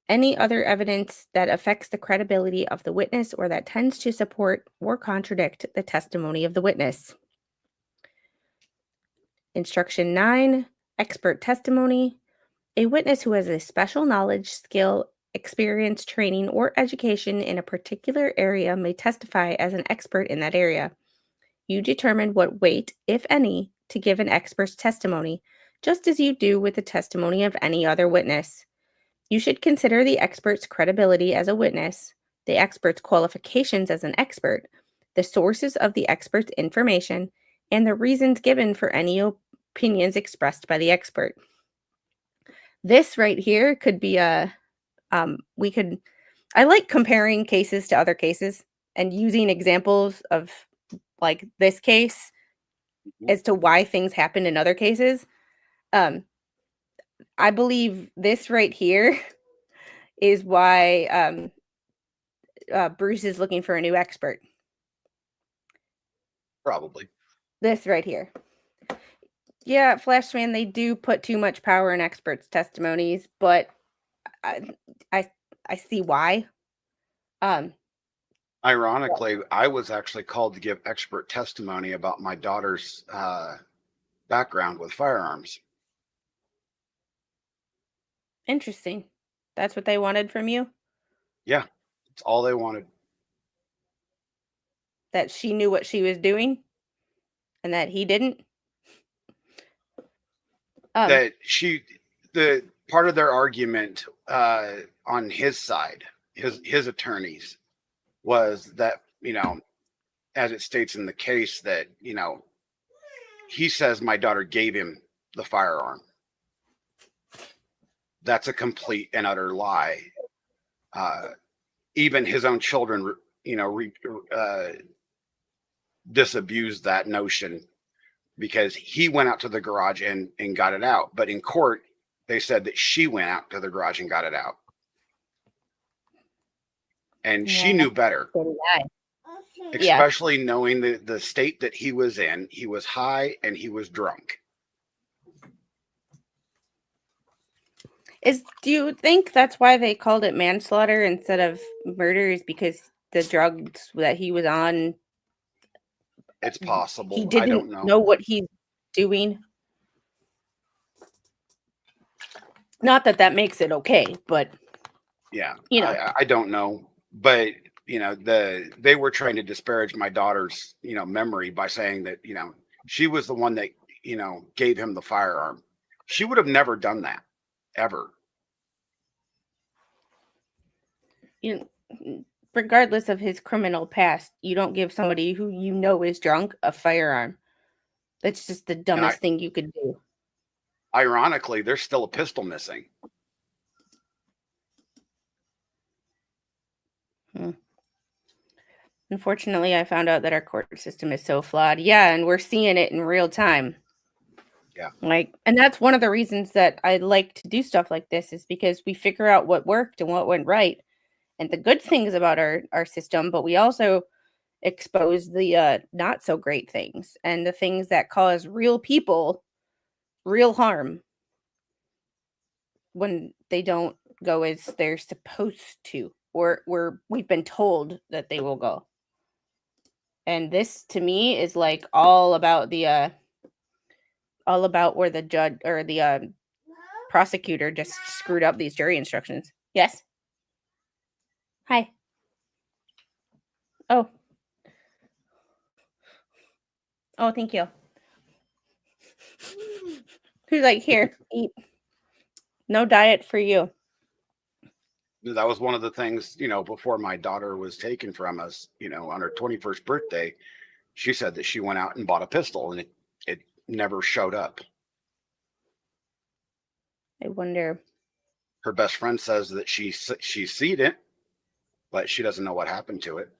any other evidence that affects the credibility of the witness or that tends to support or contradict the testimony of the witness. Instruction 9, expert testimony. A witness who has a special knowledge, skill, experience, training, or education in a particular area may testify as an expert in that area. You determine what weight, if any, to give an expert's testimony, just as you do with the testimony of any other witness. You should consider the expert's credibility as a witness, the expert's qualifications as an expert, the sources of the expert's information, and the reasons given for any opinions expressed by the expert. This right here could be I like comparing cases to other cases and using examples of like this case as to why things happen in other cases. I believe this right here is why Bruce is looking for a new expert. Probably. This right here. Yeah, Flashman, they do put too much power in experts' testimonies, but I see why. Ironically, I was actually called to give expert testimony about my daughter's background with firearms. Interesting. That's what they wanted from you? Yeah, it's all they wanted. That she knew what she was doing and that he didn't? That the part of their argument on his side, his attorneys, was that, as it states in the case, that, he says my daughter gave him the firearm. That's a complete and utter lie. Even his own children, disabused that notion, because he went out to the garage and got it out. But in court, they said that she went out to the garage and got it out. And she knew better. Especially knowing the state that he was in. He was high and he was drunk. Do you think that's why they called it manslaughter instead of murder, is because the drugs that he was on? It's possible. He didn't I don't know what he's doing. Not that makes it okay, but yeah, I don't know. But they were trying to disparage my daughter's memory by saying that she was the one that gave him the firearm. She would have never done that, ever. Regardless of his criminal past, you don't give somebody who is drunk a firearm. That's just the dumbest thing you could do. Ironically, there's still a pistol missing. Unfortunately, I found out that our court system is so flawed. Yeah, and we're seeing it in real time. Yeah. And that's one of the reasons that I like to do stuff like this, is because we figure out what worked and what went right and the good things about our system, but we also expose the not so great things and the things that cause real people real harm when they don't go as they're supposed to, or we've been told that they will go. And this to me is like all about where the judge or the prosecutor just screwed up these jury instructions. Yes. Hi. Oh, thank you. Who's like, here, eat. No diet for you. That was one of the things, before my daughter was taken from us, on her 21st birthday. She said that she went out and bought a pistol and it never showed up. I wonder. Her best friend says that she's seen it, but she doesn't know what happened to it.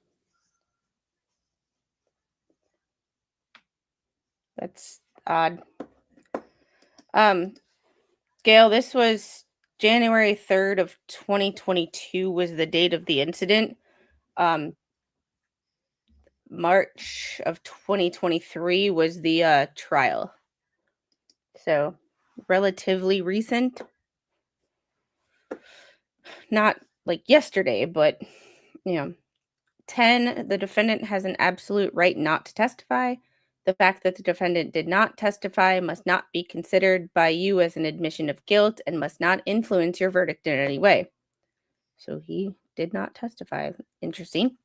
That's odd. Gail, this was January 3rd of 2022 was the date of the incident. March of 2023 was the trial. So relatively recent. Not like yesterday, but 10, the defendant has an absolute right not to testify. The fact that the defendant did not testify must not be considered by you as an admission of guilt and must not influence your verdict in any way. So he did not testify. Interesting.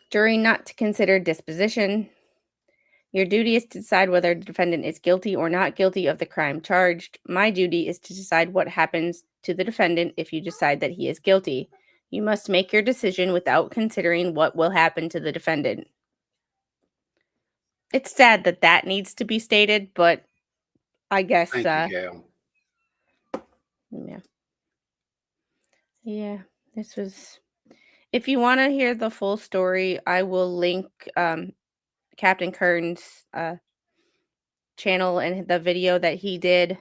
Jury not to consider disposition. Your duty is to decide whether the defendant is guilty or not guilty of the crime charged. My duty is to decide what happens to the defendant if you decide that he is guilty. You must make your decision without considering what will happen to the defendant. It's sad that that needs to be stated, but I guess, Thank you, Gail. Yeah, this was, if you want to hear the full story, I will link Captain Kearn's channel and the video that he did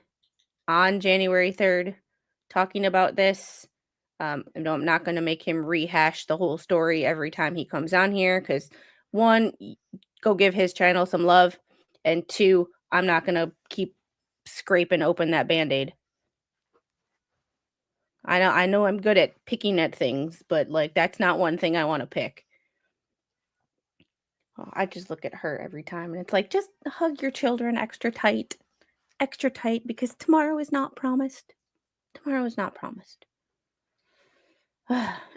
on January 3rd talking about this. I'm not going to make him rehash the whole story every time he comes on here because, one, go give his channel some love, and two, I'm not going to keep scraping open that Band-Aid. I know I'm good at picking at things, but like that's not one thing I want to pick. Oh, I just look at her every time and it's like, just hug your children extra tight because tomorrow is not promised. Tomorrow is not promised.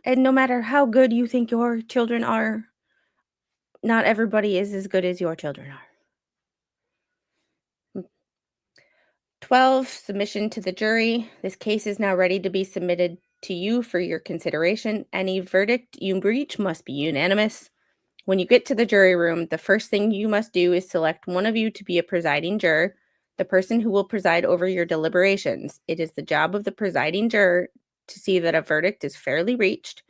And no matter how good you think your children are, not everybody is as good as your children are. 12, submission to the jury. This case is now ready to be submitted to you for your consideration. Any verdict you reach must be unanimous. When you get to the jury room, the first thing you must do is select one of you to be a presiding juror, the person who will preside over your deliberations. It is the job of the presiding juror to see that a verdict is fairly reached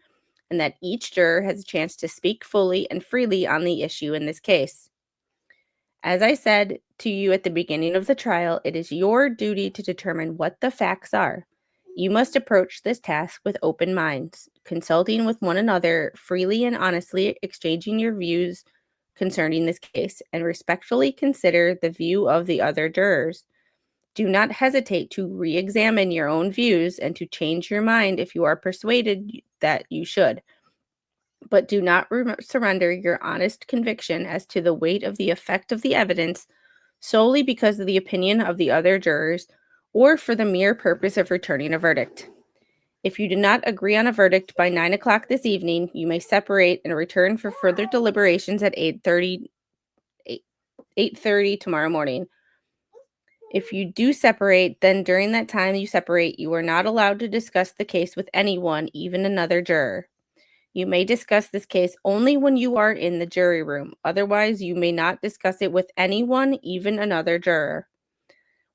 and that each juror has a chance to speak fully and freely on the issue in this case. As I said to you at the beginning of the trial, it is your duty to determine what the facts are. You must approach this task with open minds, consulting with one another freely and honestly, exchanging your views concerning this case, and respectfully consider the view of the other jurors. Do not hesitate to re-examine your own views and to change your mind if you are persuaded that you should. But do not surrender your honest conviction as to the weight of the effect of the evidence solely because of the opinion of the other jurors or for the mere purpose of returning a verdict. If you do not agree on a verdict by 9 o'clock this evening, you may separate and return for further deliberations at 8:30 tomorrow morning. If you do separate, then during that time you separate, you are not allowed to discuss the case with anyone, even another juror. You may discuss this case only when you are in the jury room. Otherwise, you may not discuss it with anyone, even another juror.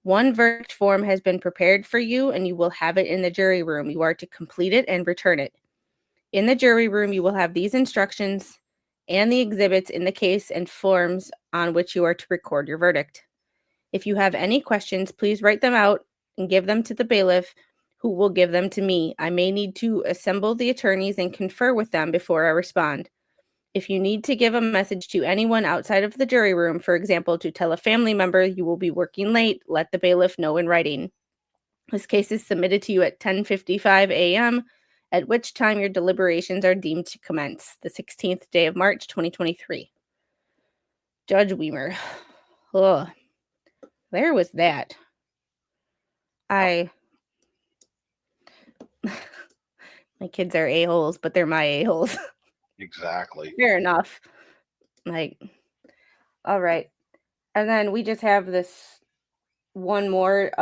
One verdict form has been prepared for you, and you will have it in the jury room. You are to complete it and return it. In the jury room, you will have these instructions and the exhibits in the case and forms on which you are to record your verdict. If you have any questions, please write them out and give them to the bailiff, who will give them to me. I may need to assemble the attorneys and confer with them before I respond. If you need to give a message to anyone outside of the jury room, for example, to tell a family member you will be working late, let the bailiff know in writing. This case is submitted to you at 10:55 a.m., at which time your deliberations are deemed to commence, the 16th day of March, 2023. Judge Weimer. Ugh. There was that. My kids are a-holes, but they're my a-holes. Exactly. Fair enough. Like, all right. And then we just have this one more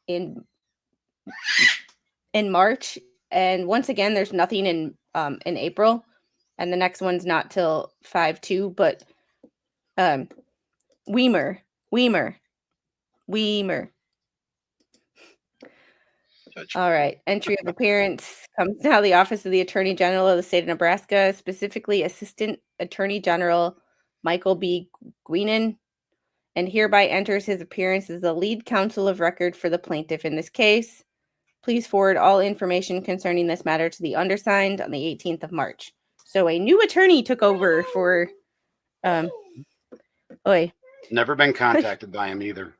in March. And once again, there's nothing in April. and the next one's not till 5/2, but Weimer. All right. Entry of appearance comes now the Office of the Attorney General of the State of Nebraska, specifically Assistant Attorney General Michael B. Guinan, and hereby enters his appearance as the lead counsel of record for the plaintiff in this case. Please forward all information concerning this matter to the undersigned on the 18th of March. So a new attorney took over for Never been contacted by him either.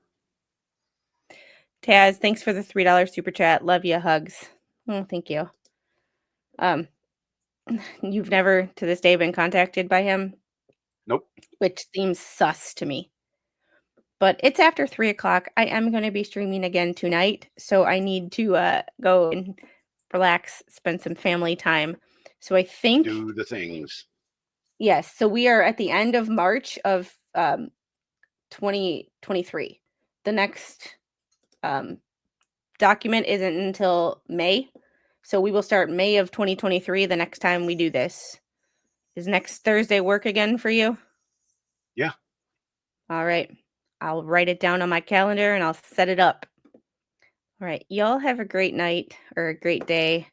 Taz, thanks for the $3 super chat. Love you, hugs. Oh, thank you. You've never to this day been contacted by him? Nope. Which seems sus to me. But it's after 3:00. I am going to be streaming again tonight, so I need to go and relax, spend some family time. So I think do the things. Yes. So we are at the end of March of 2023. The next document isn't until May. So we will start May of 2023 the next time we do this. Is next Thursday work again for you? Yeah. All right. I'll write it down on my calendar and I'll set it up. All right. Y'all have a great night or a great day.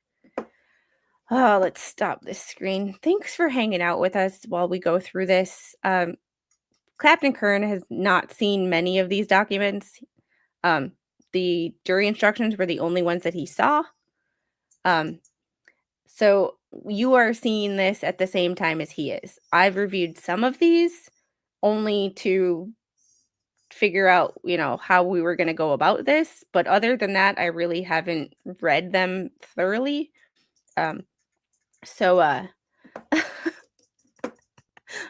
Oh, let's stop this screen. Thanks for hanging out with us while we go through this. Captain Kearn has not seen many of these documents. The jury instructions were the only ones that he saw. So you are seeing this at the same time as he is. I've reviewed some of these only to figure out, how we were going to go about this. But other than that, I really haven't read them thoroughly. So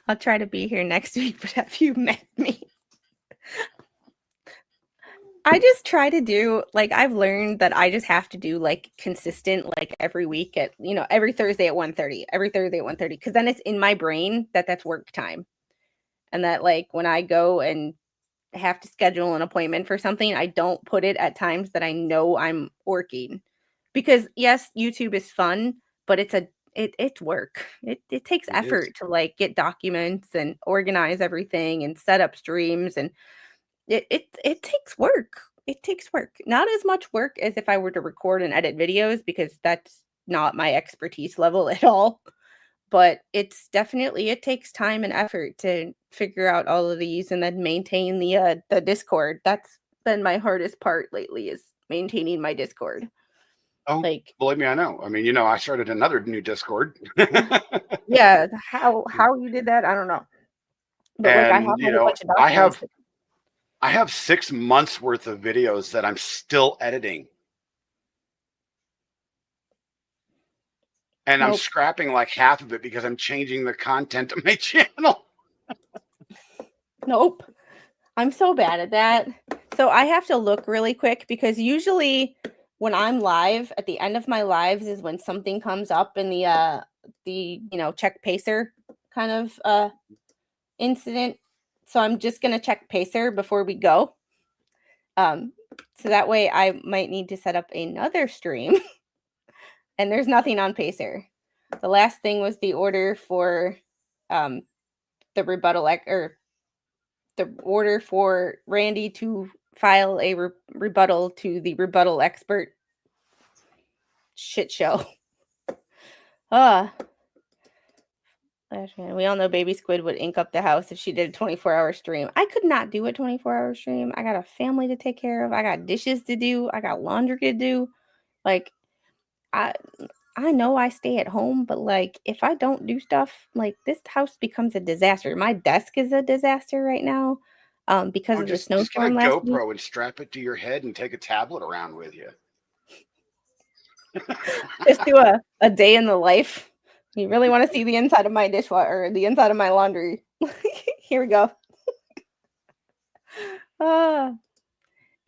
I'll try to be here next week, but have you met me? I just try to do, I've learned that I just have to do, consistent, every week at, every Thursday at 1:30, because then it's in my brain that that's work time. And that, when I go and have to schedule an appointment for something, I don't put it at times that I know I'm working. Because, yes, YouTube is fun, but it's work. It takes effort to, get documents and organize everything and set up streams, and it takes work. It takes work. Not as much work as if I were to record and edit videos, because that's not my expertise level at all. But it's definitely, it takes time and effort to figure out all of these and then maintain the Discord. That's been my hardest part lately, is maintaining my Discord. Oh, believe me, I know. I mean, I started another new Discord. Yeah, how you did that, I don't know. But and, I have a bunch of documents. I have 6 months worth of videos that I'm still editing. And I'm scrapping half of it because I'm changing the content of my channel. Nope. I'm so bad at that. So I have to look really quick, because usually when I'm live, at the end of my lives is when something comes up in the check Pacer kind of incident. So I'm just going to check Pacer before we go. So that way I might need to set up another stream. And there's nothing on Pacer. The last thing was the order for the rebuttal, or the order for Randy to file a rebuttal to the rebuttal expert shit show. We all know Baby Squid would ink up the house if she did a 24-hour stream. I could not do a 24-hour stream. I got a family to take care of. I got dishes to do. I got laundry to do. I know I stay at home, but if I don't do stuff, this house becomes a disaster. My desk is a disaster right now because of the snowstorm last week. Just get a GoPro and strap it to your head and take a tablet around with you. Just do a day in the life. You really want to see the inside of my dishwasher, or the inside of my laundry? Here we go.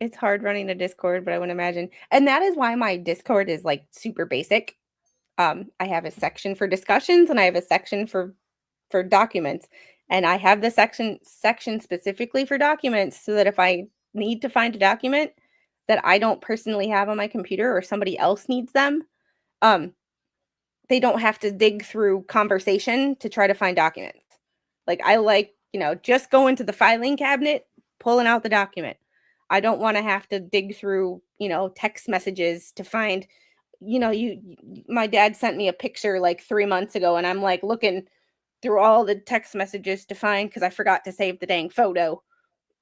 It's hard running a Discord, but I would imagine. And that is why my Discord is super basic. I have a section for discussions and I have a section for documents. And I have the section specifically for documents, so that if I need to find a document that I don't personally have on my computer, or somebody else needs them, they don't have to dig through conversation to try to find documents. Like, I like, just going to the filing cabinet, pulling out the document. I don't want to have to dig through, text messages to find, my dad sent me a picture like 3 months ago, and I'm like looking through all the text messages to find, because I forgot to save the dang photo.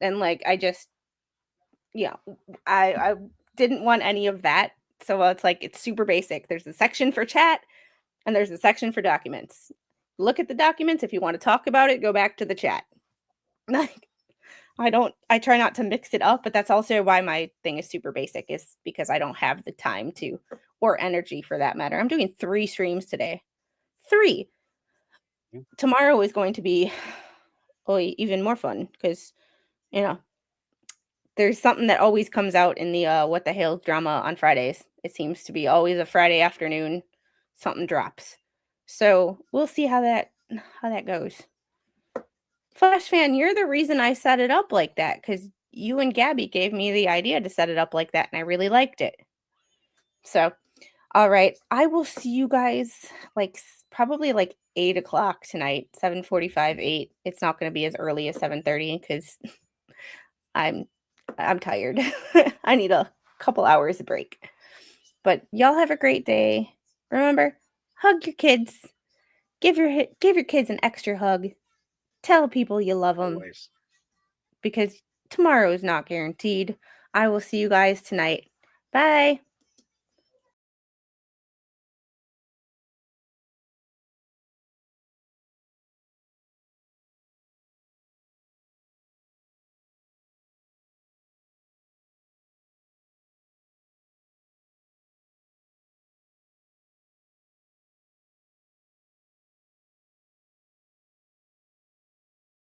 And like, I didn't want any of that. So it's like, it's super basic. There's a section for chat and there's a section for documents. Look at the documents. If you want to talk about it, go back to the chat. Like, I try not to mix it up, but that's also why my thing is super basic, is because I don't have the time to, or energy for that matter. I'm doing 3 streams today. 3. Tomorrow is going to be even more fun, because, there's something that always comes out in the What the Hell drama on Fridays. It seems to be always a Friday afternoon, something drops. So we'll see how that goes. Flash fan, you're the reason I set it up like that, because you and Gabby gave me the idea to set it up like that, and I really liked it. So, all right, I will see you guys probably 8 o'clock tonight, 7:45, 8. It's not going to be as early as 7:30 because I'm tired. I need a couple hours of break. But y'all have a great day. Remember, hug your kids. Give your kids an extra hug. Tell people you love them. Always. Because tomorrow is not guaranteed. I will see you guys tonight. Bye.